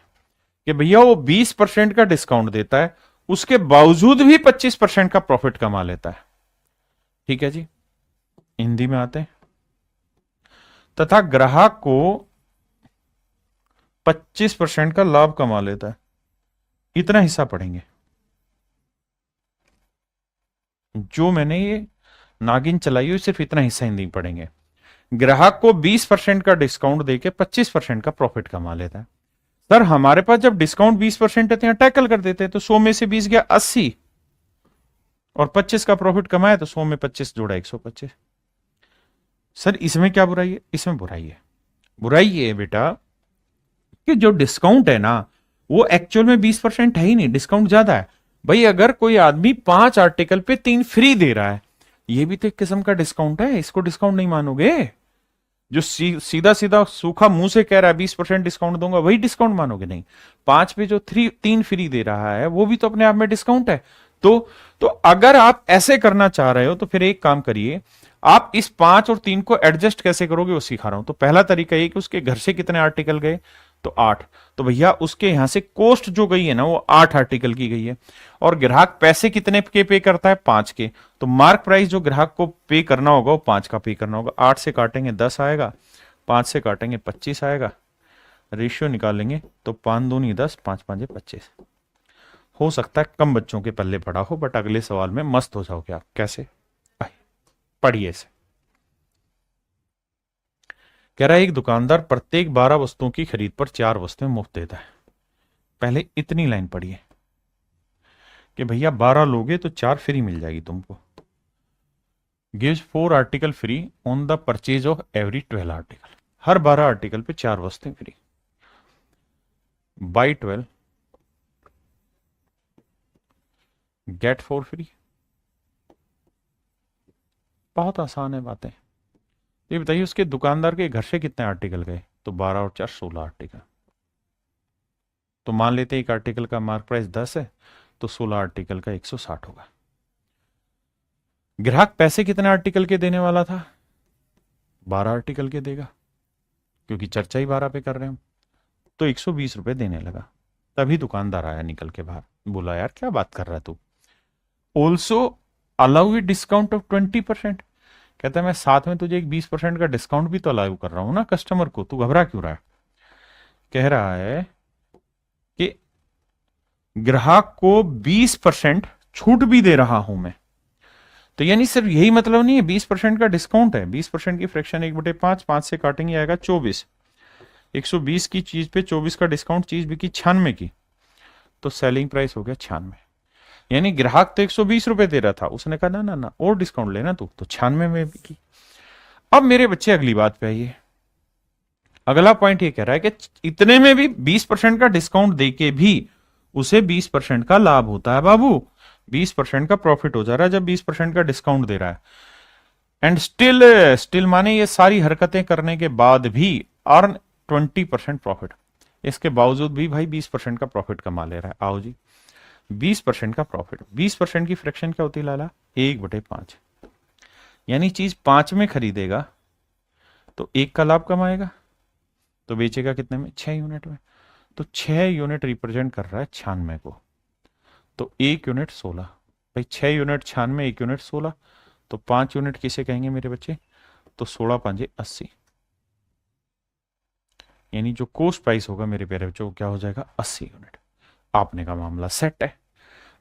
कि भैया वो 20% का डिस्काउंट देता है, उसके बावजूद भी 25% का प्रॉफिट कमा लेता है। ठीक है जी, हिंदी में आते हैं। तथा ग्राहक को 25% का लाभ कमा लेता है, इतना हिस्सा पढ़ेंगे। जो मैंने ये नागिन चलाई हुई सिर्फ इतना हिस्सा हिंदी पढ़ेंगे। ग्राहक को 20% का डिस्काउंट देके 25% का प्रॉफिट कमा लेता है। सर हमारे पास जब डिस्काउंट 20% है तो टैकल कर देते हैं, तो 100 में से 20 गया 80, और 25 का प्रॉफिट कमाया तो 100 में 25 जोड़ा 125। सर इसमें क्या बुराई है? इसमें बुराई है, बुराई ये है बेटा कि जो डिस्काउंट है ना वो एक्चुअल में 20% है ही नहीं, डिस्काउंट ज्यादा है। भाई अगर कोई आदमी 5 आर्टिकल पे 3 फ्री दे रहा है, ये भी तो एक किस्म का डिस्काउंट है, इसको डिस्काउंट नहीं मानोगे? जो सीधा सीधा सूखा मुंह से कह रहा है 20% डिस्काउंट दूंगा, वही डिस्काउंट मानोगे? नहीं। 5 पे जो 3 फ्री दे रहा है वो भी तो अपने आप में डिस्काउंट है। तो तो अगर आप ऐसे करना चाह रहे हो तो फिर एक काम करिए, आप इस 5 और 3 को एडजस्ट कैसे करोगे वो सिखा रहा हूं। तो पहला तरीका ये कि उसके घर से कितने आर्टिकल गए, तो 8। तो भैया उसके यहां से कॉस्ट जो गई है ना वो 8 आर्टिकल की गई है, और ग्राहक पैसे कितने के पे करता है, 5 के। तो मार्क प्राइस जो ग्राहक को पे करना होगा वो 5 का पे करना होगा। 8 से काटेंगे 10 आएगा, 5 से काटेंगे 25 आएगा, रेशियो निकालेंगे तो 5 दूनी 10, 5 5 25। हो सकता है कम बच्चों के पल्ले पड़ा हो, बट अगले सवाल में मस्त हो जाओगे आप। कैसे? पढ़िए इसे। कह रहा है एक दुकानदार प्रत्येक 12 वस्तुओं की खरीद पर 4 वस्तुएं मुफ्त देता है। पहले इतनी लाइन पढ़िए कि भैया 12 लोगे तो 4 फ्री मिल जाएगी तुमको। Gives 4 article free on the purchase of every 12 article. Her 12 article पे 4 वस्तुएं फ्री। By 12 gate 4 free. बहुत आसान है बातें। ये बताइए उसके दुकानदार के घर से कितने आर्टिकल गए, तो 12 और 4 16 आर्टिकल। तो मान लेते हैं एक आर्टिकल का मार्क प्राइस 10 है, तो 16 आर्टिकल का 160 होगा। ग्राहक पैसे कितने आर्टिकल के देने वाला था, 12 आर्टिकल के देगा, क्योंकि चर्चा ही 12 पे कर रहे हैं। तो 120 रुपए देने लगा। तभी दुकानदार आया निकल के बाहर, बोला यार क्या बात कर रहा है तू, also allow A discount of 20%। कहता है मैं साथ में तुझे एक 20% का डिस्काउंट भी तो अलाउ कर रहा हूं ना कस्टमर को, तू घबरा क्यों रहा है? कह रहा है कि ग्राहक को 20% छूट भी दे रहा हूं मैं। तो यानी सिर्फ यही मतलब नहीं है 20% का डिस्काउंट है, 20% की फ्रैक्शन 1/5, 5 से काटेंगे आएगा 24। 120 की चीज पे 24 का डिस्काउंट, चीज बिकी 96 की, तो सेलिंग प्राइस हो गया 96। यानी ग्राहक तो 120 रुपए दे रहा था, उसने कहा ना ना ना और डिस्काउंट लेना तू, तो 96 में बिकी। अब मेरे बच्चे अगली बात पे आइए। अगला पॉइंट ये कह रहा है कि इतने में भी 20% का डिस्काउंट देके भी उसे 20% का लाभ होता है बाबू, 20% का प्रॉफिट हो जा रहा है जब 20% का डिस्काउंट दे रहा है। एंड स्टिल स्टिल माने ये सारी हरकतें करने के बाद भी अर्न 20% प्रॉफिट। इसके बावजूद भी भाई 20% का प्रॉफिट कमा ले रहा है। आओ जी, 20% का प्रॉफिट, 20% की फ्रैक्शन क्या होती है लाला, 1/5। यानी चीज 5 में खरीदेगा तो 1 का लाभ कमाएगा, तो बेचेगा कितने में, 6 यूनिट में। तो 6 यूनिट रिप्रेजेंट कर रहा है 96 को, तो 1 यूनिट 16। भाई 6 यूनिट 96, 1 यूनिट 16, तो 5 यूनिट किसे कहेंगे मेरे बच्चे, तो 16 5 80। यानी जो कॉस्ट प्राइस होगा मेरे प्यारे बच्चों क्या हो जाएगा, 80 यूनिट। आपने का मामला सेट है।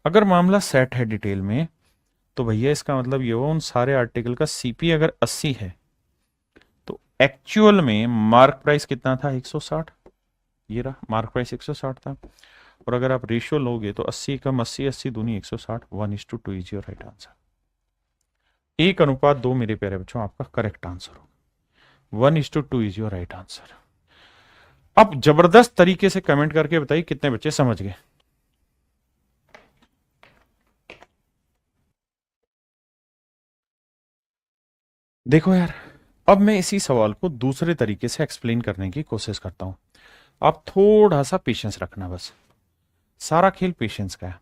अगर मामला सेट है डिटेल में, तो भैया इसका मतलब ये हुआ उन सारे आर्टिकल का सीपी अगर 80 है तो एक्चुअल में मार्क प्राइस कितना था, 160। ये रहा मार्क प्राइस 160 था। और अगर आप रेशियो लोगे तो 80 कम 80, 80 दूनी 160, 1:2 इज योर राइट आंसर। 1:2 मेरे प्यारे बच्चों आपका करेक्ट आंसर होगा। 1:2 इज योर राइट आंसर। अब जबरदस्त तरीके से कमेंट करके बताइए कितने बच्चे समझ गए। देखो यार, अब मैं इसी सवाल को दूसरे तरीके से एक्सप्लेन करने की कोशिश करता हूं। आप थोड़ा सा पेशेंस रखना, बस सारा खेल पेशेंस का है।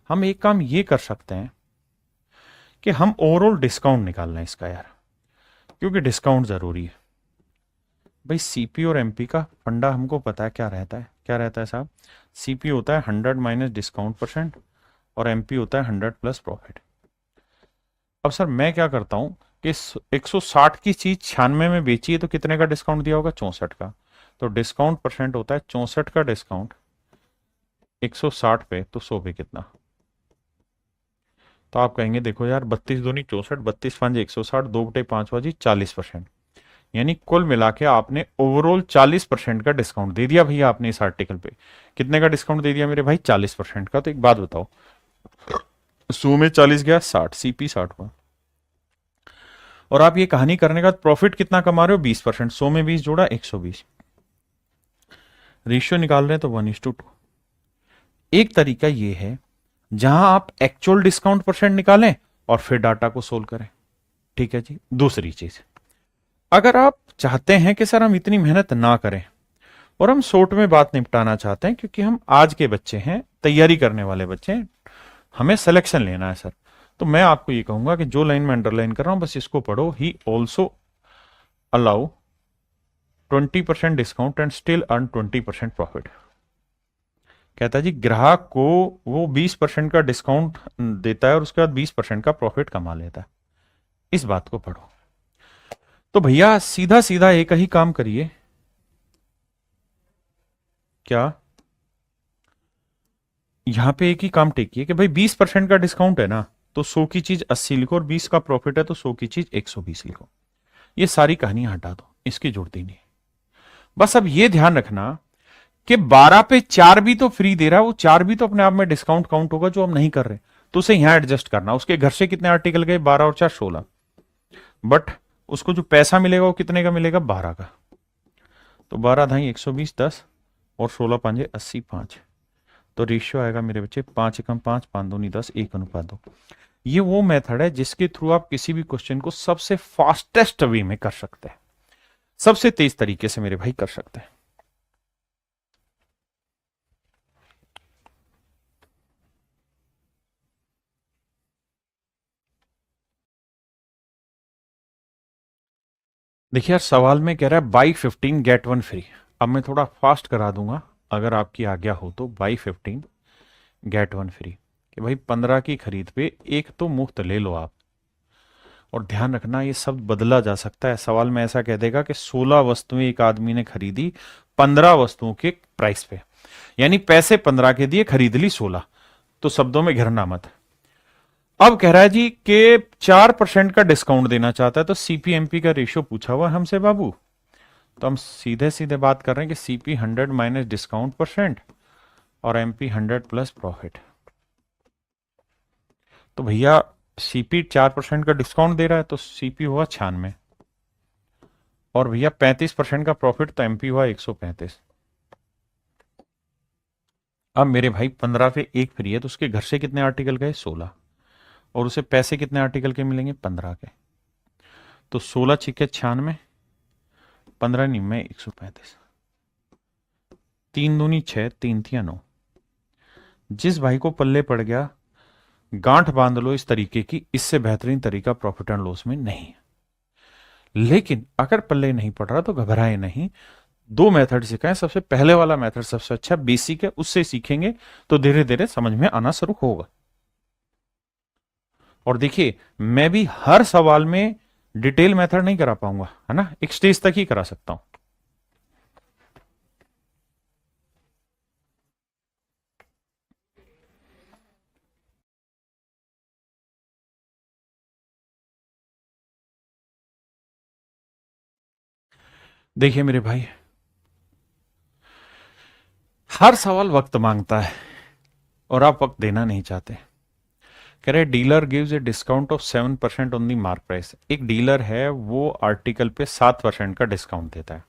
हम एक काम ये कर सकते हैं कि हम ओवरऑल डिस्काउंट निकालना है इसका यार, क्योंकि डिस्काउंट जरूरी है। भाई सीपी और एमपी का फंडा हमको पता है क्या रहता है, क्या रहता है साहब, सीपी होता है 100 माइनस डिस्काउंट परसेंट और एमपी होता है 100 प्लस प्रॉफिट। अब सर मैं क्या करता हूं कि 160 की चीज 96 में बेची है तो कितने का डिस्काउंट दिया होगा, 64 का। तो डिस्काउंट परसेंट होता है 64 का डिस्काउंट 160 पे, तो 100 पे कितना। तो आप कहेंगे देखो यार 32 दूनी 64, 32 5 160, 2/5 बाजी 40%। यानी कुल मिला के आपने ओवरऑल 40% का डिस्काउंट दे दिया भैया आपने इस आर्टिकल पे। कितने का डिस्काउंट दे दिया मेरे भाई, 40% का। तो एक बात बताओ, 100 में 40 गया 60, सीपी 60 हुआ। और आप ये कहानी करने का प्रॉफिट कितना कमा रहे हो, 20%, 100 में 20 जोड़ा 120, रेशियो निकाल रहे हैं तो 1:2। एक तरीका ये है जहां आप एक्चुअल डिस्काउंट परसेंट निकालें और फिर डाटा को सोल्व करें। ठीक है जी। दूसरी चीज, अगर आप चाहते हैं कि सर हम इतनी मेहनत ना करें और हम शॉर्ट में बात निपटाना चाहते हैं, क्योंकि हम आज के बच्चे हैं, तैयारी करने वाले बच्चे हैं, हमें सिलेक्शन लेना है सर, तो मैं आपको ये कहूंगा कि जो लाइन में अंडरलाइन कर रहा हूं बस इसको पढ़ो। ही also allow 20% discount and still earn 20% profit. कहता है जी ग्राहक को वो 20% का डिस्काउंट देता है और उसके बाद 20% का प्रॉफिट कमा लेता है। इस बात को पढ़ो। तो भैया सीधा सीधा एक ही काम करिए, क्या यहां पे एक ही काम टेकिए कि भाई 20% का डिस्काउंट है ना, तो 100 की चीज 80 लिखो, और 20 का प्रॉफिट है तो 100 की चीज 120 लिखो। ये सारी कहानियां हटा दो, इसकी जरूरत ही नहीं। बस अब ये ध्यान रखना कि 12 पे 4 भी तो फ्री दे रहा है, वो 4 भी तो अपने आप में डिस्काउंट काउंट होगा, जो हम नहीं कर रहे, तो उसे यहां एडजस्ट करना। उसके घर से कितने आर्टिकल गए, 12 और 4 16, बट उसको जो पैसा मिलेगा वो कितने का मिलेगा, 12 का। तो 12 धाई 120, 10 और 16 पांजे 80, 5, तो रेशियो आएगा मेरे बच्चे 5 एकम 5, 5 दूनी 10, 1:2। ये वो मेथड है जिसके थ्रू आप किसी भी क्वेश्चन को सबसे फास्टेस्ट वे में कर सकते हैं, सबसे तेज तरीके से मेरे भाई कर सकते हैं। देखिए यार, सवाल में कह रहा है बाई 15 गेट 1 फ्री। अब मैं थोड़ा फास्ट करा दूंगा, अगर आपकी आज्ञा हो तो। बाई 15 गेट 1 फ्री, कि भाई 15 की खरीद पे एक तो मुफ्त ले लो आप। और ध्यान रखना ये शब्द बदला जा सकता है। सवाल में ऐसा कह देगा कि 16 वस्तुएं एक आदमी ने खरीदी 15 वस्तुओं के प्राइस पे, यानी पैसे 15 के दिए, खरीद ली 16। तो शब्दों में घिरना मत। अब कह रहा है जी कि 4% का डिस्काउंट देना चाहता है, तो सीपीएमपी का रेशियो पूछा हुआ है हमसे बाबू। तो हम सीधे सीधे बात कर रहे हैं कि सीपी 100 माइनस डिस्काउंट परसेंट और एमपी 100 प्लस प्रॉफिट। तो भैया सीपी 4% का डिस्काउंट दे रहा है तो सीपी हुआ 96, और भैया 35% का प्रॉफिट, तो एमपी हुआ 135। अब मेरे भाई 15 पे एक फ्री है, तो उसके घर से कितने आर्टिकल गए, 16, और उसे पैसे कितने आर्टिकल के मिलेंगे, 15 के। तो 16 छिके 96, 15 निम्न 135, 3 दूनी 6, 3 थिया 9। जिस भाई को पल्ले पड़ गया गांठ बांध लो इस तरीके की, इससे बेहतरीन तरीका प्रॉफिट एंड लॉस में नहीं है। लेकिन अगर पल्ले नहीं पड़ रहा तो घबराए नहीं, दो मेथड सिखाएं। सबसे पहले वाला मेथड सबसे अच्छा, बेसिक है, उससे सीखेंगे तो धीरे धीरे समझ में आना शुरू होगा। और देखिए मैं भी हर सवाल में डिटेल मेथड नहीं करा पाऊंगा, है ना, एक स्टेज तक ही करा सकता हूं। देखिए मेरे भाई, हर सवाल वक्त मांगता है और आप वक्त देना नहीं चाहते। कह रहे dealer gives A discount of 7% on the mark price. एक डीलर है वो आर्टिकल पे 7% का डिस्काउंट देता है,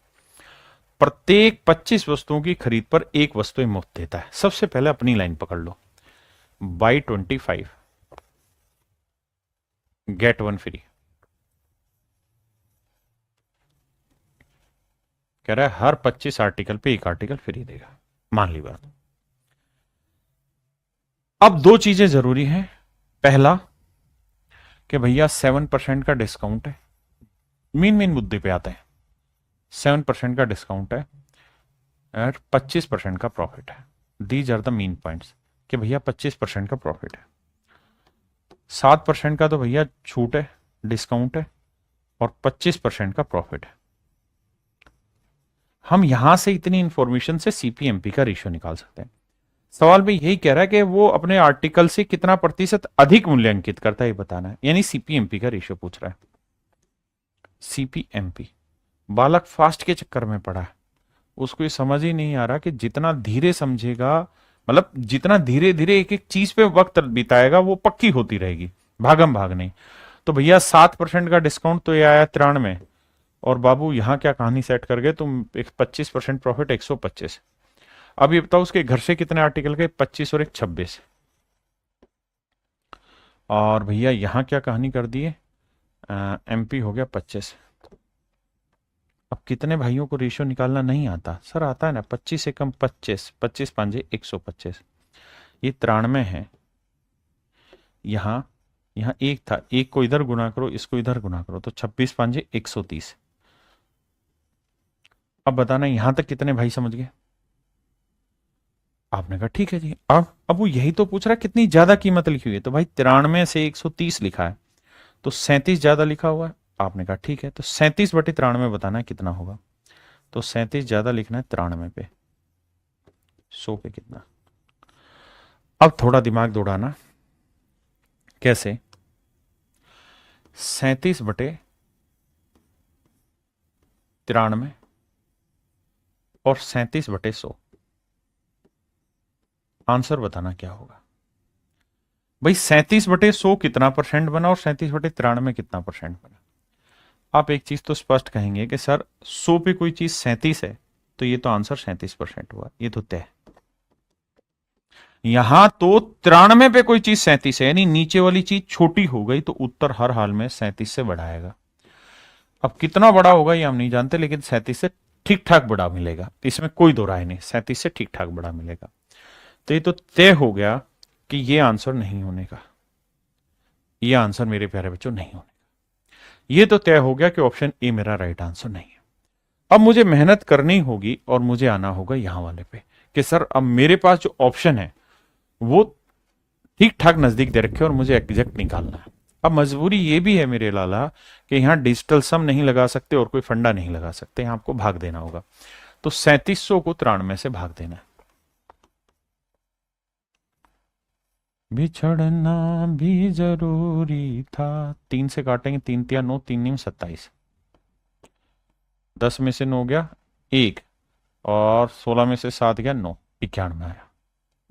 प्रत्येक 25 वस्तुओं की खरीद पर एक वस्तु मुफ्त देता है। सबसे पहले अपनी लाइन पकड़ लो, बाई 25 गेट 1 फ्री। कह रहा है हर 25 आर्टिकल पे एक आर्टिकल फ्री देगा, मान ली बात। अब दो चीजें जरूरी हैं। पहला कि भैया 7% का डिस्काउंट है, मेन मुद्दे पे आते हैं। 7% का डिस्काउंट है और 25% का प्रॉफिट है। These are the main points कि भैया 25% का प्रॉफिट है, 7% का तो भैया छूट है, डिस्काउंट है, और 25% का प्रॉफिट है। हम यहां से इतनी इंफॉर्मेशन से सीपीएमपी का रेशियो निकाल सकते हैं। सवाल में यही कह रहा है कि वो अपने आर्टिकल से कितना प्रतिशत अधिक मूल्यांकित करता है, ये बताना है, यानी सीपीएमपी का रेशियो पूछ रहा है। सीपीएमपी, बालक फास्ट के चक्कर में पड़ा है, उसको ये समझ ही नहीं आ रहा कि जितना धीरे समझेगा, मतलब जितना धीरे धीरे एक एक चीज पे वक्त बिताएगा वो पक्की होती रहेगी, भागम भाग नहीं। तो भैया 7% का डिस्काउंट तो ये आया 93। और बाबू यहां क्या कहानी सेट कर गए तुम, 25% प्रॉफिट 125। अब ये बताओ उसके घर से कितने आर्टिकल गए, 25 और एक 26। और भैया यहां क्या कहानी कर दिए, एमपी हो गया 25। अब कितने भाइयों को रेशियो निकालना नहीं आता, सर आता है ना, 25 से कम 25, 25 पांजे 125, ये 93 है। यहां यहां एक था, एक को इधर गुना करो, इसको इधर गुना करो, तो 26 पांजे 130। अब बताना यहां तक कितने भाई समझ गए। आपने कहा ठीक है जी। अब वो यही तो पूछ रहा है कितनी ज्यादा कीमत लिखी हुई है, तो भाई 93 से 130 लिखा है, तो 37 ज्यादा लिखा हुआ है। आपने कहा ठीक है, तो 37/93 बताना है कितना होगा, तो 37 ज्यादा लिखना है 93 पे, 100 पे कितना। अब थोड़ा दिमाग दौड़ाना, कैसे, 37/93 और 37/100, आंसर बताना क्या होगा। भाई 37/100 कितना परसेंट बना और 37/93 कितना परसेंट बना। आप एक चीज तो स्पष्ट कहेंगे कि सर 100 पे कोई चीज 37 है, तो ये तो आंसर 37% हुआ, ये तो तय। यहां तो 93 पे कोई चीज 37 है, यानी नीचे वाली चीज छोटी हो गई, तो उत्तर हर हाल में 37 से बढ़ाएगा। अब कितना बड़ा होगा ये हम नहीं जानते, लेकिन 37 से ठीक ठाक बड़ा मिलेगा, इसमें कोई दो राय नहीं, 37 से ठीक ठाक बड़ा मिलेगा। तो ये तो तय हो गया कि ये आंसर नहीं होने का, ये आंसर मेरे प्यारे बच्चों नहीं होने का। ये तो तय हो गया कि ऑप्शन ए मेरा राइट आंसर नहीं है। अब मुझे मेहनत करनी होगी और मुझे आना होगा यहां वाले पे, कि सर अब मेरे पास जो ऑप्शन है वो ठीक ठाक नजदीक दे रखे और मुझे एग्जैक्ट निकालना है। अब मजबूरी ये भी है मेरे लाला कि यहां डिजिटल सम नहीं लगा सकते और कोई फंडा नहीं लगा सकते, यहां आपको भाग देना होगा। तो 3700 को 93 से भाग देना है। बिछड़ना भी जरूरी था, 3 से काटेंगे, 3 तिया 9, 3 नीम 27, 10 में से 9 गया 1, और 16 में से 7 गया 9, 91 आया,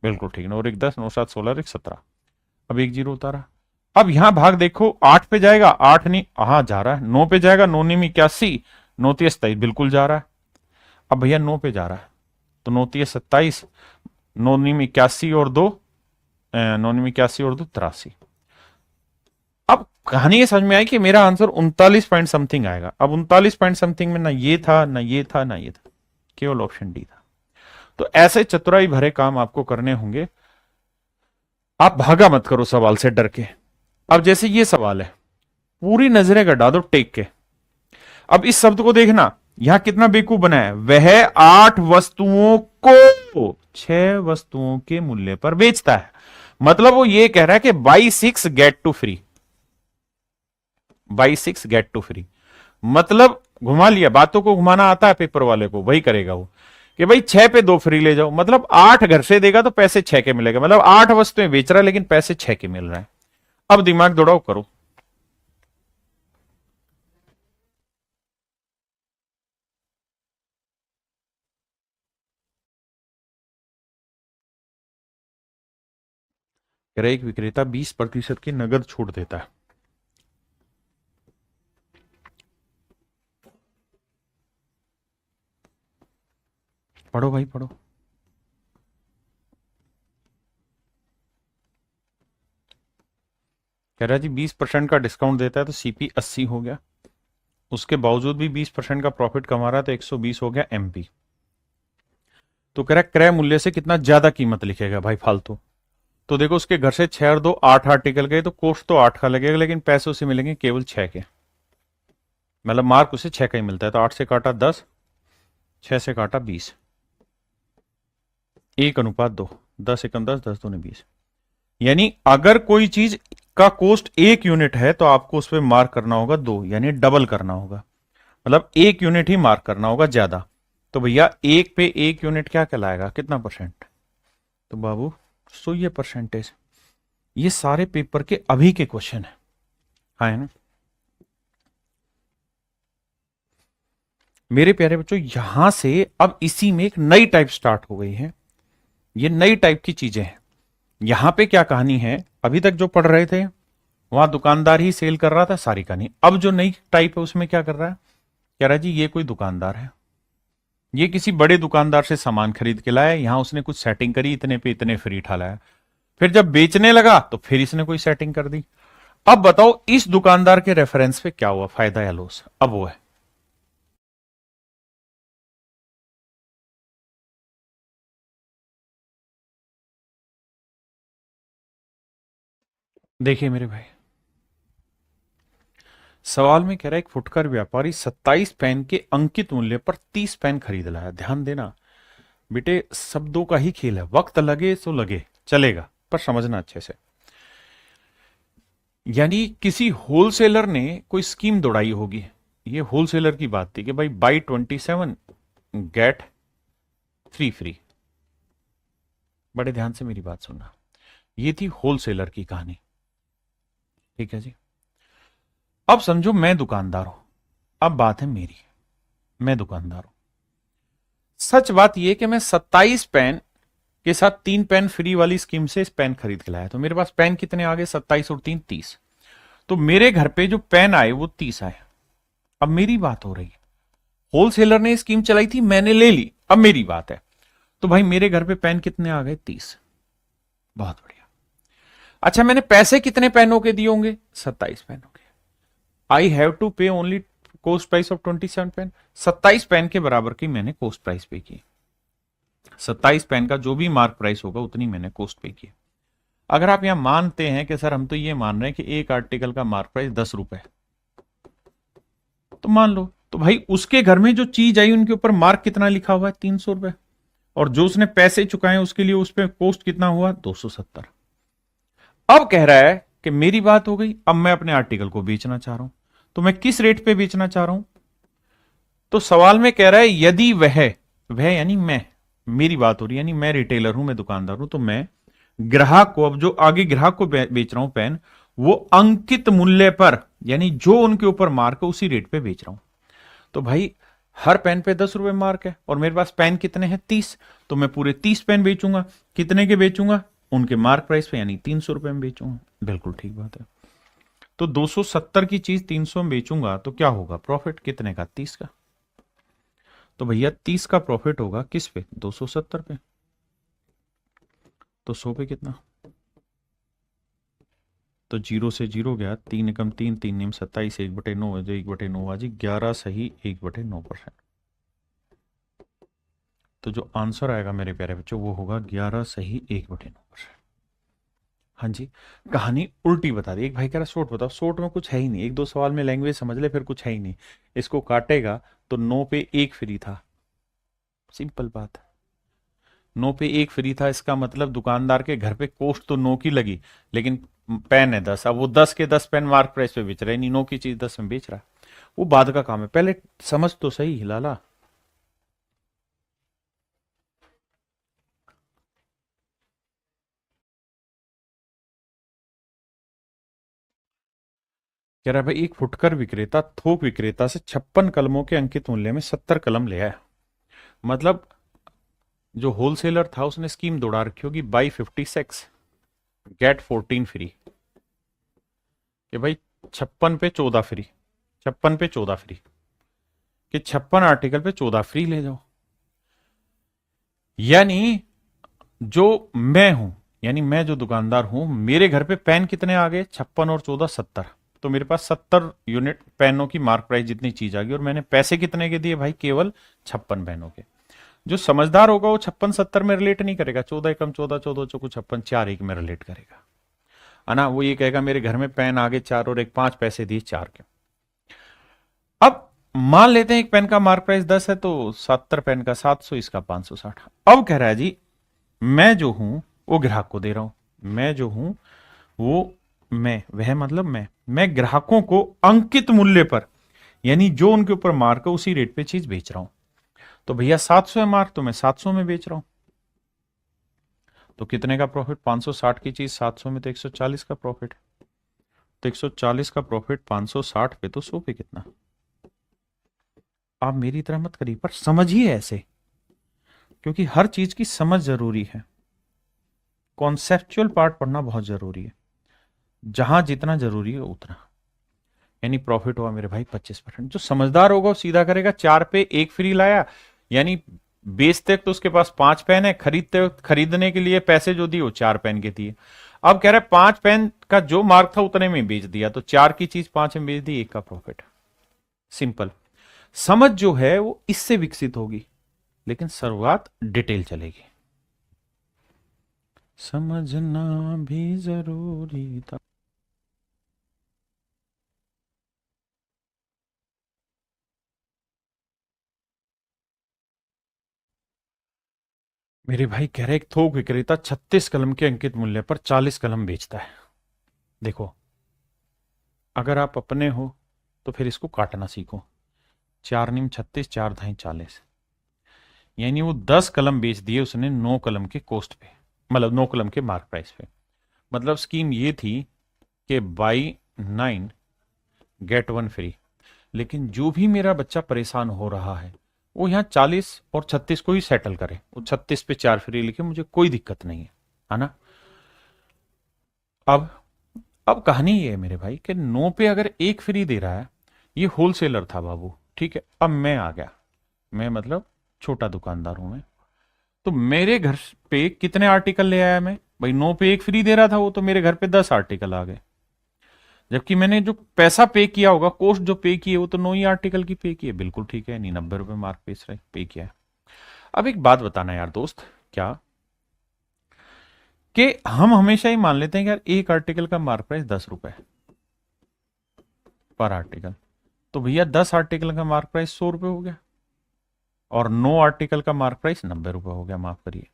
बिल्कुल ठीक। 9 और 1 10, 9 7 16 और 1 17। अब 1 0 उतारा। अब यहां भाग देखो, 8 पे जाएगा, 8 नहीं, हाँ जा रहा है। 9 पे जाएगा, 9 नीम 81, 9 तिया 27, बिल्कुल जा रहा है। अब भैया 9 पे जा रहा है, तो 9 तिया 27, 9 नीम 81 और 2, 9 नीम 81 और 2 83। अब कहानी ये समझ में आई कि मेरा आंसर 39 पॉइंट समथिंग आएगा। अब 39 पॉइंट समथिंग में ना ये था, ना ये था, ना ये था, केवल ऑप्शन डी था। तो ऐसे चतुराई भरे काम आपको करने होंगे, आप भागा मत करो सवाल से डर के। अब जैसे ये सवाल है, पूरी नजरें गड़ा दो टेक के। अब इस शब्द को देखना, यहां कितना बेवकूफ बना है, वह 8 वस्तुओं को 6 वस्तुओं के मूल्य पर बेचता है। मतलब वो ये कह रहा है कि buy 6 get two free, buy 6 get two free. मतलब घुमा लिया, बातों को घुमाना आता है पेपर वाले को, वही करेगा वो, कि भाई 6 पे 2 फ्री ले जाओ। मतलब 8 घर से देगा तो पैसे 6 के मिलेगा, मतलब 8 वस्तुएं बेच रहा है लेकिन पैसे 6 के मिल रहे हैं। अब दिमाग दौड़ाओ करो। एक विक्रेता 20% की नगद छूट देता है। पढ़ो भाई पढ़ो। कह रहा है जी 20% का डिस्काउंट देता है तो सीपी 80 हो गया, उसके बावजूद भी 20% का प्रॉफिट कमा रहा है तो 120 हो गया एमपी। तो कह रहा है क्रय मूल्य से कितना ज्यादा कीमत लिखेगा भाई फालतू। तो देखो उसके घर से 6 और 2 8 आर्टिकल गए, तो कोस्ट तो 8 का लगेगा लेकिन पैसे उसे मिलेंगे केवल 6 के, मतलब मार्क उसे 6 का ही मिलता है। तो 8 से काटा 10, 6 से काटा 20, 1:2, 10 एकम 10, 10 दूनी 20। यानी अगर कोई चीज का कोस्ट 1 यूनिट है तो आपको उस पर मार्क करना होगा 2, यानी डबल करना होगा, मतलब 1 यूनिट ही मार्क करना होगा ज्यादा। तो भैया 1 पे 1 यूनिट क्या कहलाएगा, कितना परसेंट, तो बाबू 100 ये परसेंटेज। ये सारे पेपर के अभी के क्वेश्चन है, हाँ है ना मेरे प्यारे बच्चों। यहां से अब इसी में एक नई टाइप स्टार्ट हो गई है, ये नई टाइप की चीजें हैं। यहां पे क्या कहानी है, अभी तक जो पढ़ रहे थे वहां दुकानदार ही सेल कर रहा था, सारिका नहीं। अब जो नई टाइप है उसमें क्या कर रहा है, कह रहा है जी ये कोई दुकानदार है, ये किसी बड़े दुकानदार से सामान खरीद के लाया, यहां उसने कुछ सेटिंग करी, इतने पे इतने फ्री ठालाया, फिर जब बेचने लगा तो फिर इसने कोई सेटिंग कर दी। अब बताओ इस दुकानदार के रेफरेंस पे क्या हुआ, फायदा या लॉस? अब वो है, देखिए मेरे भाई, सवाल में कह रहा है एक फुटकर व्यापारी 27 पेन के अंकित मूल्य पर 30 पेन खरीद लाया। ध्यान देना बेटे, शब्दों का ही खेल है, वक्त लगे तो लगे चलेगा, पर समझना अच्छे से। यानी किसी होलसेलर ने कोई स्कीम दौड़ाई होगी, ये होलसेलर की बात थी कि भाई बाई 27 गेट 3 फ्री। बड़े ध्यान से मेरी बात सुनना, ये थी होलसेलर की कहानी, ठीक है जी। अब समझो मैं दुकानदार हूं, अब बात है मेरी, मैं दुकानदार हूं। सच बात यह कि मैं 27 पेन के साथ 3 पेन फ्री वाली स्कीम से इस पेन खरीद के लाया, तो मेरे पास पेन कितने आ गए, 27 और 3 30। तो मेरे घर पे जो पेन आए वो 30 आए। अब मेरी बात हो रही है, होलसेलर ने स्कीम चलाई थी, मैंने ले ली, अब मेरी बात है। तो भाई मेरे घर पे पेन कितने आ गए, 30। बहुत बढ़िया। अच्छा मैंने पैसे कितने पेनों के दिए होंगे, 27 पेनों के। I have to pay only cost price of 27 pen. 27 pen के बराबर की मैंने कॉस्ट प्राइस पे की, 27 पेन का जो भी मार्क प्राइस होगा उतनी मैंने कॉस्ट पे की। अगर आप यहां मानते हैं कि सर हम तो ये मान रहे हैं कि एक आर्टिकल का मार्क प्राइस 10 रुपए, तो मान लो, तो भाई उसके घर में जो चीज आई उनके ऊपर मार्क कितना लिखा हुआ है, 300 रुपए, और जो उसने पैसे चुकाए उसके लिए उस पर कॉस्ट कितना हुआ, 270। अब कह रहा है कि मेरी बात हो गई, अब मैं अपने आर्टिकल को बेचना चाह रहा हूं, तो मैं किस रेट पे बेचना चाह रहा हूं? तो सवाल में कह रहा है यदि वह यानी मैं, मेरी बात हो रही है, यानी मैं रिटेलर हूं, मैं दुकानदार हूं, तो मैं ग्राहक को, अब जो आगे ग्राहक को बेच रहा हूं पेन, वो अंकित मूल्य पर, यानी जो उनके ऊपर मार्क है उसी रेट पे बेच रहा हूं। तो भाई हर पेन पे 10 रुपए मार्क है और मेरे पास पेन कितने हैं, 30, तो मैं पूरे 30 पेन बेचूंगा। कितने के बेचूंगा, उनके मार्क प्राइस पे, यानी 300 रुपए में बेचूंगा। बिल्कुल ठीक बात है। तो 270 की चीज 300 में बेचूंगा तो क्या होगा, प्रॉफिट कितने का, 30 का। तो भैया 30 का प्रॉफिट होगा किस पे, 270 पे। तो 100 पे कितना, तो जीरो से जीरो गया, 3 एकम 3, 3 नियम 27, 1/9, जो 1/9 आ जी 11 सही 1/9%। तो जो आंसर आएगा मेरे प्यारे बच्चों वो होगा 11 सही 1/9%। हाँ जी, कहानी उल्टी बता दी। एक भाई कह रहा शॉर्ट बताओ, शॉर्ट में कुछ है ही नहीं, एक दो सवाल में लैंग्वेज समझ ले, फिर कुछ है ही नहीं। इसको काटेगा तो 9 पे 1 फ्री था, सिंपल बात है। 9 पे 1 फ्री था, इसका मतलब दुकानदार के घर पे कॉस्ट तो 9 की लगी, लेकिन पेन है 10, अब वो 10 के 10 पेन मार्क प्राइस पे बेच रहा है, नहीं 9 की चीज 10 में बेच रहा है, वो बाद का काम है, पहले समझ तो सही लाला। कह रहा है भाई एक फुटकर विक्रेता थोक विक्रेता से 56 कलमों के अंकित मूल्य में 70 कलम ले आया। मतलब जो होलसेलर था उसने स्कीम दौड़ा रखी होगी, बाई 56 गेट 14 फ्री, कि भाई 56 पे 14 फ्री, 56 पे 14 फ्री, कि 56 आर्टिकल पे 14 फ्री ले जाओ। यानी जो मैं हूं, यानी मैं जो दुकानदार हूं, मेरे घर पे पेन कितने आ गए, 56 और 14 70, तो मेरे पास 70 यूनिट पेनों की मार्क प्राइस जितनी चीज आ गई, और मैंने पैसे कितने के दिए भाई, केवल 56 पेनों के। जो समझदार होगा वो 56 70 में रिलेट नहीं करेगा, 14 एकम 14, 14 चौको 56, 4 1 में रिलेट करेगा, है ना। वो ये कहेगा मेरे घर में पेन आ गए 4 और एक 5 पैसे दिए 4 के। अब मान लेते हैं एक पेन का मार्क प्राइस 10 है, तो 70 पेन का 700, इसका 560। अब कह रहा है जी मैं जो हूं वो ग्राहक को दे रहा हूं, मैं जो हूं वो, मैं वह मतलब मैं ग्राहकों को अंकित मूल्य पर, यानी जो उनके ऊपर मार्क है उसी रेट पे चीज बेच रहा हूं। तो भैया 700 है मार्क, तो मैं 700 में बेच रहा हूं, तो कितने का प्रॉफिट, 560 की चीज 700 में, तो 140 का प्रॉफिट। तो 140 का प्रॉफिट 560 पे, तो 100 पे कितना। आप मेरी तरह मत करिए, पर समझिए ऐसे, क्योंकि हर चीज की समझ जरूरी है, कॉन्सेप्चुअल पार्ट पढ़ना बहुत जरूरी है। जहां जितना जरूरी है उतना, यानी प्रॉफिट हुआ मेरे भाई 25%। जो समझदार होगा वो सीधा करेगा, 4 पे 1 फ्री लाया, यानी बेचते वक्त तो उसके पास 5 पेन है, खरीदते वक्त खरीदने के लिए पैसे जो दिए वो 4 पेन के दिए। अब कह रहे 5 पेन का जो मार्क था उतने में बेच दिया, तो 4 की चीज 5 में बेच दी, 1 का प्रॉफिट। सिंपल। समझ जो है वो इससे विकसित होगी, लेकिन शुरुआत डिटेल चलेगी। समझना भी जरूरी था। मेरे भाई कह रहे एक थोक विक्रेता 36 कलम के अंकित मूल्य पर 40 कलम बेचता है। देखो, अगर आप अपने हो तो फिर इसको काटना सीखो। 4 नीम 36, 4 धाई 40, यानी वो 10 कलम बेच दिए उसने 9 कलम के कॉस्ट पे, मतलब 9 कलम के मार्क प्राइस पे। मतलब स्कीम ये थी कि बाई 9 गेट 1 फ्री। लेकिन जो भी मेरा बच्चा परेशान हो रहा है वो यहाँ 40 और 36 को ही सेटल करे, वो 36 पे 4 फ्री लिखे, मुझे कोई दिक्कत नहीं है ना। अब अब कहानी ये है मेरे भाई कि 9 पे अगर 1 फ्री दे रहा है, ये होलसेलर था बाबू, ठीक है। अब मैं आ गया, मैं मतलब छोटा दुकानदार हूं मैं, तो मेरे घर पे कितने आर्टिकल ले आया मैं भाई? 9 पे 1 फ्री दे रहा था वो, तो मेरे घर पे 10 आर्टिकल आ गए। जबकि मैंने जो पैसा पे किया होगा, कॉस्ट जो पे की है, वो तो 9 ही आर्टिकल की पे की है। बिल्कुल ठीक है, नहीं 90 रुपए मार्क पेस रहे पे किया है। अब एक बात बताना यार दोस्त, क्या कि हम हमेशा ही मान लेते हैं कि यार एक आर्टिकल का मार्क प्राइस 10 रुपए पर आर्टिकल, तो भैया 10 आर्टिकल का मार्क प्राइस 100 रुपए हो गया, और 9 आर्टिकल का मार्क प्राइस 90 रुपए हो गया, माफ करिए,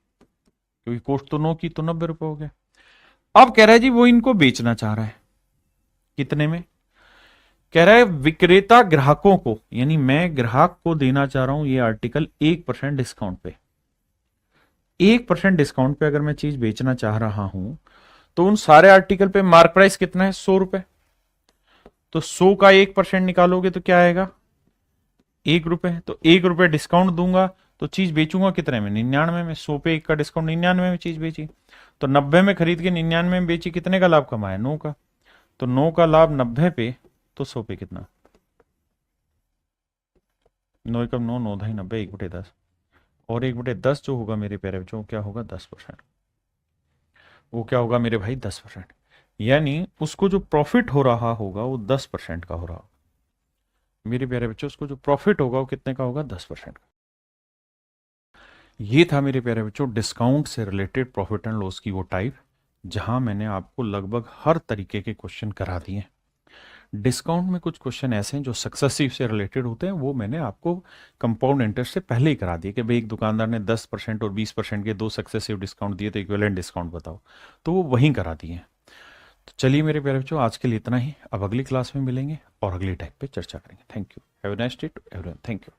क्योंकि कॉस्ट तो 9 की, तो 90 रुपए हो गया। अब कह रहा है जी वो इनको बेचना चाह रहा है, कितने में? कह रहा है विक्रेता ग्राहकों को, यानी मैं ग्राहक को देना चाह रहा हूं ये आर्टिकल 1% डिस्काउंट पे। 1% डिस्काउंट पे अगर मैं चीज बेचना चाह रहा हूं, तो उन सारे आर्टिकल पे मार्क प्राइस कितना है? 100 रुपए। तो 100 का 1% निकालोगे तो क्या आएगा? 1 रुपए। तो 1 रुपए डिस्काउंट दूंगा तो चीज बेचूंगा कितने में? 99 में। 100 पे 1 का डिस्काउंट, 99 में चीज बेची। तो 90 में खरीद के 99 में बेची, कितने का लाभ कमाया? 9 का। तो 9 का लाभ 90 पे, तो 100 पे कितना? 9 एकम 9, 9 ढाई 90, 1/10। और 1/10 जो होगा मेरे प्यारे बच्चों, क्या होगा? 10%। वो क्या होगा मेरे भाई? 10%। यानी उसको जो प्रॉफिट हो रहा होगा वो 10% का हो रहा होगा। मेरे प्यारे बच्चों, उसको जो प्रॉफिट होगा वो कितने का होगा? 10% का। ये था मेरे प्यारे बच्चों डिस्काउंट से रिलेटेड प्रॉफिट एंड लॉस की वो टाइप, जहां मैंने आपको लगभग हर तरीके के क्वेश्चन करा दिए। डिस्काउंट में कुछ क्वेश्चन ऐसे हैं जो सक्सेसिव से रिलेटेड होते हैं, वो मैंने आपको कंपाउंड इंटरेस्ट से पहले ही करा दिए कि भाई एक दुकानदार ने 10% और 20% के 2 सक्सेसिव डिस्काउंट दिए, तो इक्विवेलेंट डिस्काउंट बताओ, तो वो वहीं करा दिए। तो चलिए मेरे प्यारे बच्चों, आज के लिए इतना ही। अब अगली क्लास में मिलेंगे और अगली टाइप पे चर्चा करेंगे। Thank you. Have a nice day to everyone. Thank you.